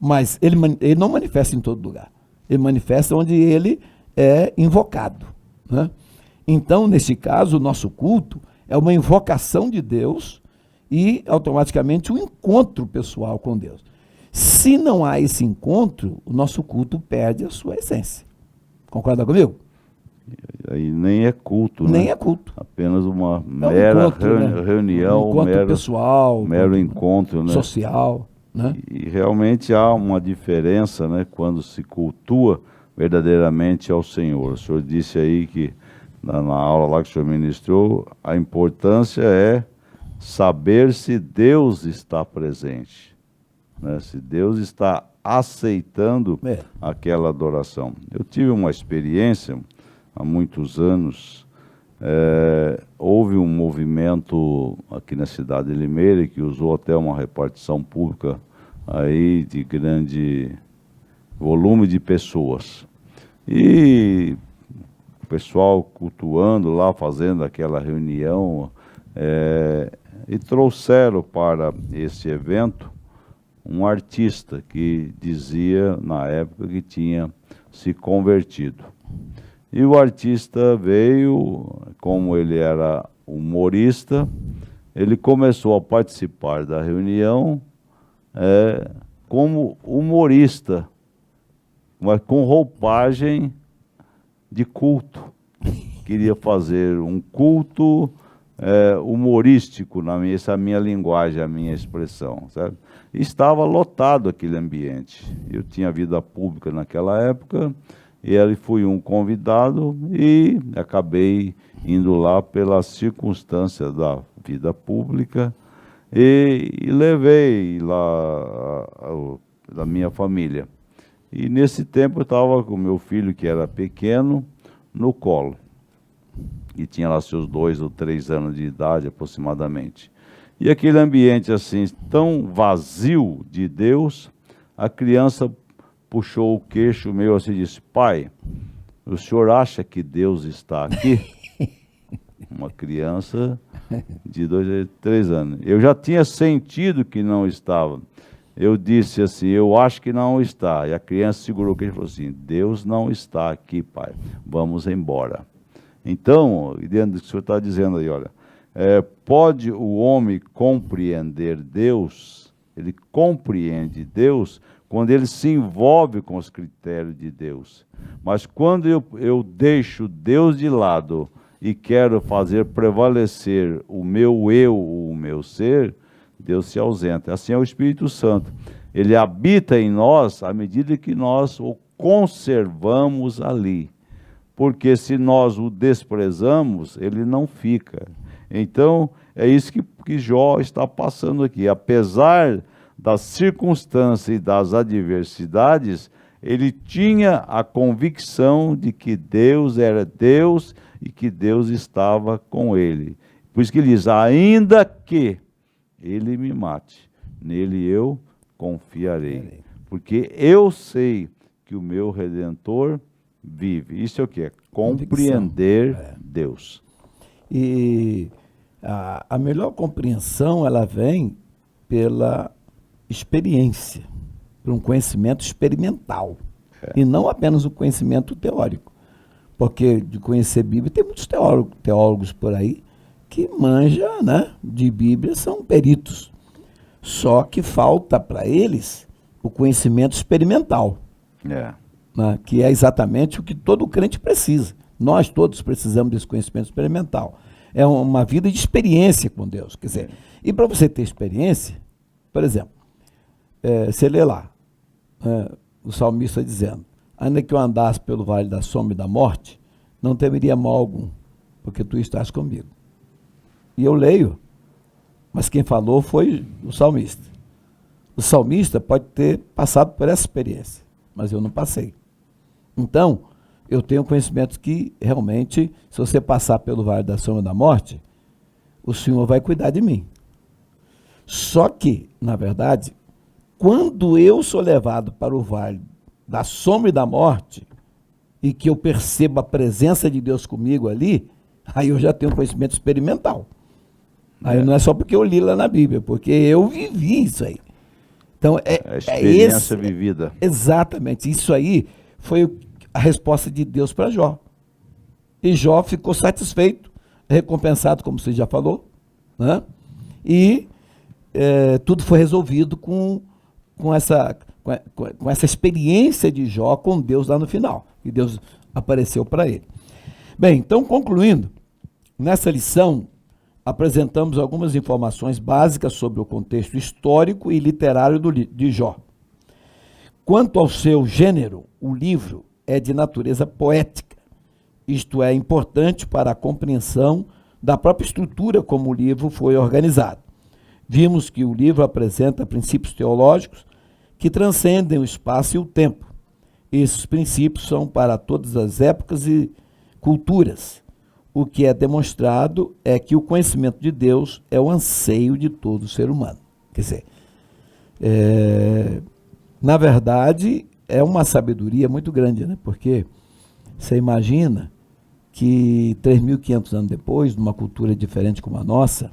Mas ele não manifesta em todo lugar. Ele manifesta onde ele é invocado, né? Então, nesse caso, o nosso culto é uma invocação de Deus e, automaticamente, um encontro pessoal com Deus. Se não há esse encontro, o nosso culto perde a sua essência. Concorda comigo? Aí nem é culto, né? Nem é culto. Apenas uma mera reunião, um encontro pessoal, mero encontro, né? Social, né? E realmente há uma diferença, né, quando se cultua verdadeiramente ao Senhor. O senhor disse aí que na aula lá que o senhor ministrou, a importância é saber se Deus está presente, né? Se Deus está aceitando aquela adoração. Eu tive uma experiência há muitos anos. Houve um movimento aqui na cidade de Limeira que usou até uma repartição pública aí de grande volume de pessoas. E o pessoal cultuando lá, fazendo aquela reunião, e trouxeram para esse evento um artista que dizia na época que tinha se convertido. E o artista veio, como ele era humorista, ele começou a participar da reunião como humorista, mas com roupagem de culto. Queria fazer um culto humorístico, essa é a minha linguagem, a minha expressão, sabe? E estava lotado aquele ambiente. Eu tinha vida pública naquela época, e ele foi um convidado e acabei indo lá pela circunstância da vida pública e levei lá da minha família. E nesse tempo eu estava com meu filho, que era pequeno, no colo. E tinha lá seus 2 ou 3 anos de idade aproximadamente. E aquele ambiente assim, tão vazio de Deus, a criança puxou o queixo meu assim e disse: pai, o senhor acha que Deus está aqui? Uma criança de 2 a 3 anos. Eu já tinha sentido que não estava. Eu disse assim, eu acho que não está. E a criança segurou o queixo e falou assim, Deus não está aqui, pai. Vamos embora. Então, dentro do que o senhor está dizendo aí, olha, pode o homem compreender Deus, ele compreende Deus quando ele se envolve com os critérios de Deus. Mas quando eu deixo Deus de lado e quero fazer prevalecer o meu eu, o meu ser, Deus se ausenta. Assim é o Espírito Santo. Ele habita em nós à medida que nós o conservamos ali. Porque se nós o desprezamos, ele não fica. Então, é isso que Jó está passando aqui. Apesar das circunstâncias e das adversidades, ele tinha a convicção de que Deus era Deus e que Deus estava com ele. Por isso que ele diz, ainda que ele me mate, nele eu confiarei. Porque eu sei que o meu Redentor vive. Isso é o que? É compreender Deus. E a melhor compreensão, ela vem pela experiência, por um conhecimento experimental. E não apenas o conhecimento teórico. Porque de conhecer Bíblia, tem muitos teólogos por aí que manjam, né, de Bíblia, são peritos. Só que falta para eles o conhecimento experimental. Né, que é exatamente o que todo crente precisa. Nós todos precisamos desse conhecimento experimental. É uma vida de experiência com Deus. Quer dizer, e para você ter experiência, por exemplo, você lê lá, o salmista dizendo, ainda que eu andasse pelo vale da sombra e da morte, não temeria mal algum, porque tu estás comigo. E eu leio, mas quem falou foi o salmista. O salmista pode ter passado por essa experiência, mas eu não passei. Então, eu tenho conhecimento que realmente, se você passar pelo vale da sombra da morte, o Senhor vai cuidar de mim. Só que, na verdade, quando eu sou levado para o vale da sombra e da morte, e que eu percebo a presença de Deus comigo ali, aí eu já tenho conhecimento experimental. Aí não é só porque eu li lá na Bíblia, porque eu vivi isso aí. Então, a experiência vivida. Exatamente. Isso aí foi a resposta de Deus para Jó. E Jó ficou satisfeito, recompensado, como você já falou, né? E tudo foi resolvido com essa experiência de Jó com Deus lá no final. E Deus apareceu para ele. Bem, então, concluindo, nessa lição, apresentamos algumas informações básicas sobre o contexto histórico e literário de Jó. Quanto ao seu gênero, o livro é de natureza poética. Isto é importante para a compreensão da própria estrutura como o livro foi organizado. Vimos que o livro apresenta princípios teológicos que transcendem o espaço e o tempo. Esses princípios são para todas as épocas e culturas. O que é demonstrado é que o conhecimento de Deus é o anseio de todo ser humano. Quer dizer, na verdade, é uma sabedoria muito grande, né? Porque você imagina que 3.500 anos depois, numa cultura diferente como a nossa,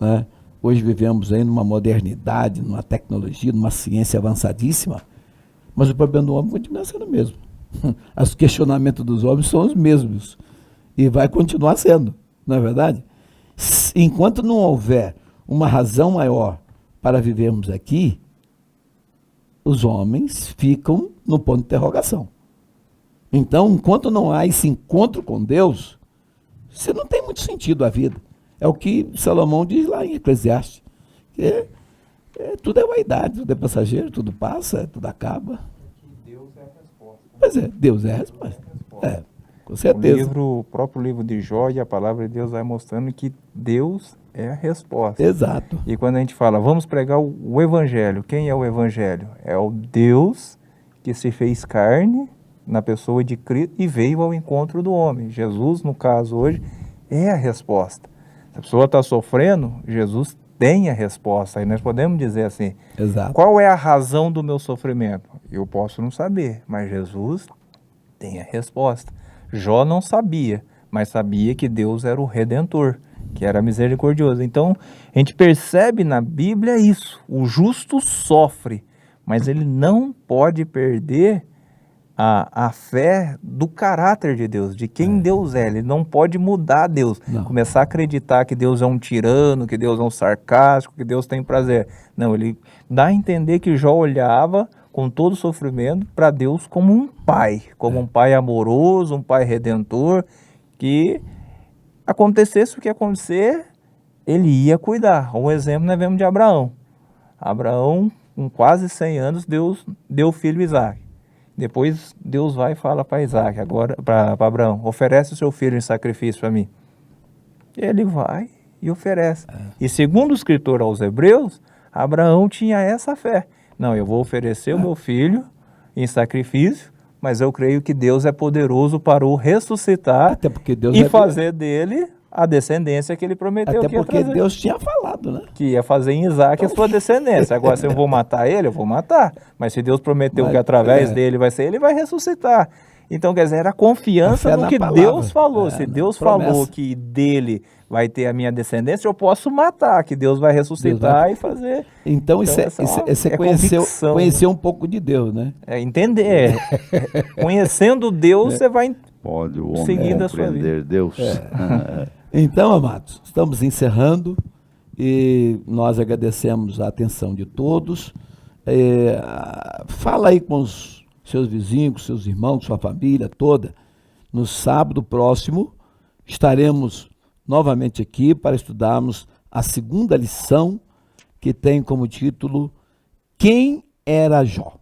né? Hoje vivemos aí numa modernidade, numa tecnologia, numa ciência avançadíssima, mas o problema do homem continua sendo o mesmo. Os questionamentos dos homens são os mesmos. E vai continuar sendo, não é verdade? Enquanto não houver uma razão maior para vivermos aqui, os homens ficam no ponto de interrogação. Então, enquanto não há esse encontro com Deus, você não tem muito sentido a vida. É o que Salomão diz lá em Eclesiastes. Que tudo é vaidade, tudo é passageiro, tudo passa, tudo acaba. Deus é a resposta. Pois é, Deus é a resposta. Com certeza. O próprio livro de Jó e a palavra de Deus vai mostrando que Deus é a resposta. Exato. E quando a gente fala, vamos pregar o Evangelho, quem é o Evangelho? É o Deus que se fez carne na pessoa de Cristo e veio ao encontro do homem. Jesus, no caso hoje, é a resposta. Se a pessoa está sofrendo, Jesus tem a resposta. Aí nós podemos dizer assim, Exato. qual é a razão do meu sofrimento? Eu posso não saber, mas Jesus tem a resposta. Jó não sabia, mas sabia que Deus era o Redentor, que era misericordioso. Então, a gente percebe na Bíblia isso. O justo sofre, mas ele não pode perder a fé do caráter de Deus, de quem Deus é. Ele não pode mudar Deus, começar a acreditar que Deus é um tirano, que Deus é um sarcástico, que Deus tem prazer. Não, ele dá a entender que Jó olhava com todo o sofrimento para Deus como um pai amoroso, um pai redentor, que acontecesse o que acontecer, ele ia cuidar. Um exemplo nós vemos de Abraão. Abraão, com quase 100 anos, Deus deu o filho Isaac. Depois Deus vai e fala para Isaac, agora para Abraão, oferece o seu filho em sacrifício para mim. Ele vai e oferece. E segundo o escritor aos Hebreus, Abraão tinha essa fé. Não, eu vou oferecer o meu filho em sacrifício, mas eu creio que Deus é poderoso para o ressuscitar. Até porque Deus e fazer dele a descendência que ele prometeu. Até que ia porque trazer. Deus tinha falado, né? Que ia fazer em Isaac a sua descendência. Agora, se eu vou matar ele, eu vou matar. Mas se Deus prometeu que através dele vai ser, ele vai ressuscitar. Então, quer dizer, era a confiança no que Deus falou. Se Deus falou que dele vai ter a minha descendência, eu posso matar, que Deus vai ressuscitar e fazer. Então você conheceu um pouco de Deus, né? É entender. Conhecendo Deus, você vai Pode o homem seguindo a sua vida. compreender Deus. Então, amados, estamos encerrando e nós agradecemos a atenção de todos. Fala aí com os seus vizinhos, com seus irmãos, com sua família toda. No sábado próximo estaremos novamente aqui para estudarmos a segunda lição, que tem como título Quem era Jó?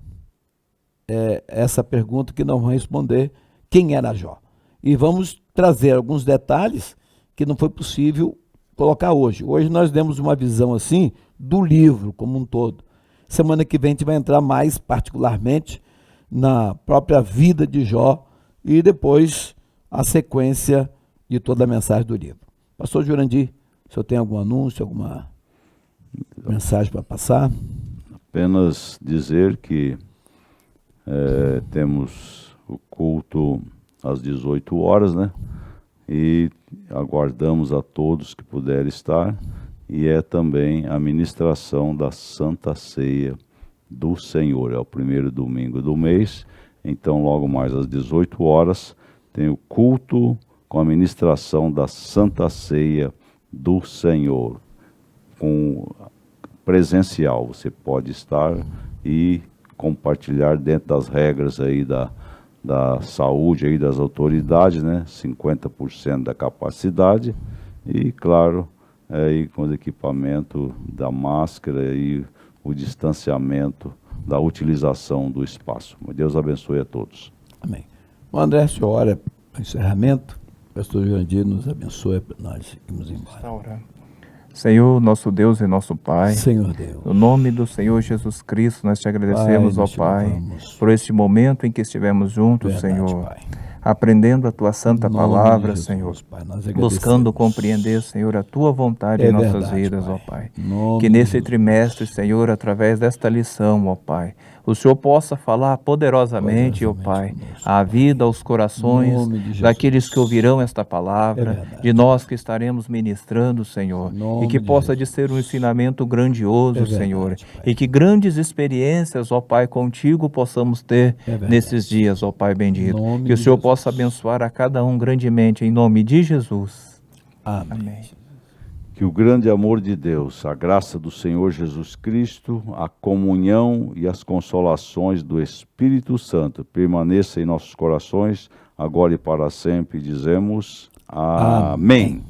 Essa pergunta que nós vamos responder, quem era Jó? E vamos trazer alguns detalhes que não foi possível colocar hoje. Hoje nós demos uma visão assim do livro como um todo. Semana que vem a gente vai entrar mais particularmente na própria vida de Jó e depois a sequência de toda a mensagem do livro. Pastor Jurandir, o senhor tem algum anúncio, alguma mensagem para passar? Apenas dizer que temos o culto às 18 horas, né? E aguardamos a todos que puderem estar. E é também a ministração da Santa Ceia do Senhor. É o primeiro domingo do mês. Então, logo mais às 18 horas, tem o culto com a ministração da Santa Ceia do Senhor. Com presencial, você pode estar e compartilhar dentro das regras aí da saúde, aí das autoridades, né? 50% da capacidade e, claro, aí com o equipamento da máscara e o distanciamento da utilização do espaço. Deus abençoe a todos. Amém. O André, a senhora ora para o encerramento. Pastor Jurandir nos abençoe para nós irmos embora. Senhor, nosso Deus e nosso Pai, Senhor Deus, no nome do Senhor Jesus Cristo, nós te agradecemos, ó Pai, por este momento em que estivemos juntos, Senhor, aprendendo a Tua santa palavra, Jesus, Senhor, Pai, buscando compreender, Senhor, a Tua vontade em nossas vidas, ó Pai. Que nesse trimestre, Senhor, através desta lição, ó Pai, o Senhor possa falar poderosamente, ó Pai, à vida, aos corações daqueles que ouvirão esta palavra, de nós que estaremos ministrando, Senhor, e que possa de ser um ensinamento grandioso, Senhor, e que grandes experiências, ó Pai, contigo possamos ter nesses dias, ó Pai bendito. Que o Senhor possa abençoar a cada um grandemente, em nome de Jesus. Amém. Que o grande amor de Deus, a graça do Senhor Jesus Cristo, a comunhão e as consolações do Espírito Santo permaneça em nossos corações, agora e para sempre. Dizemos amém.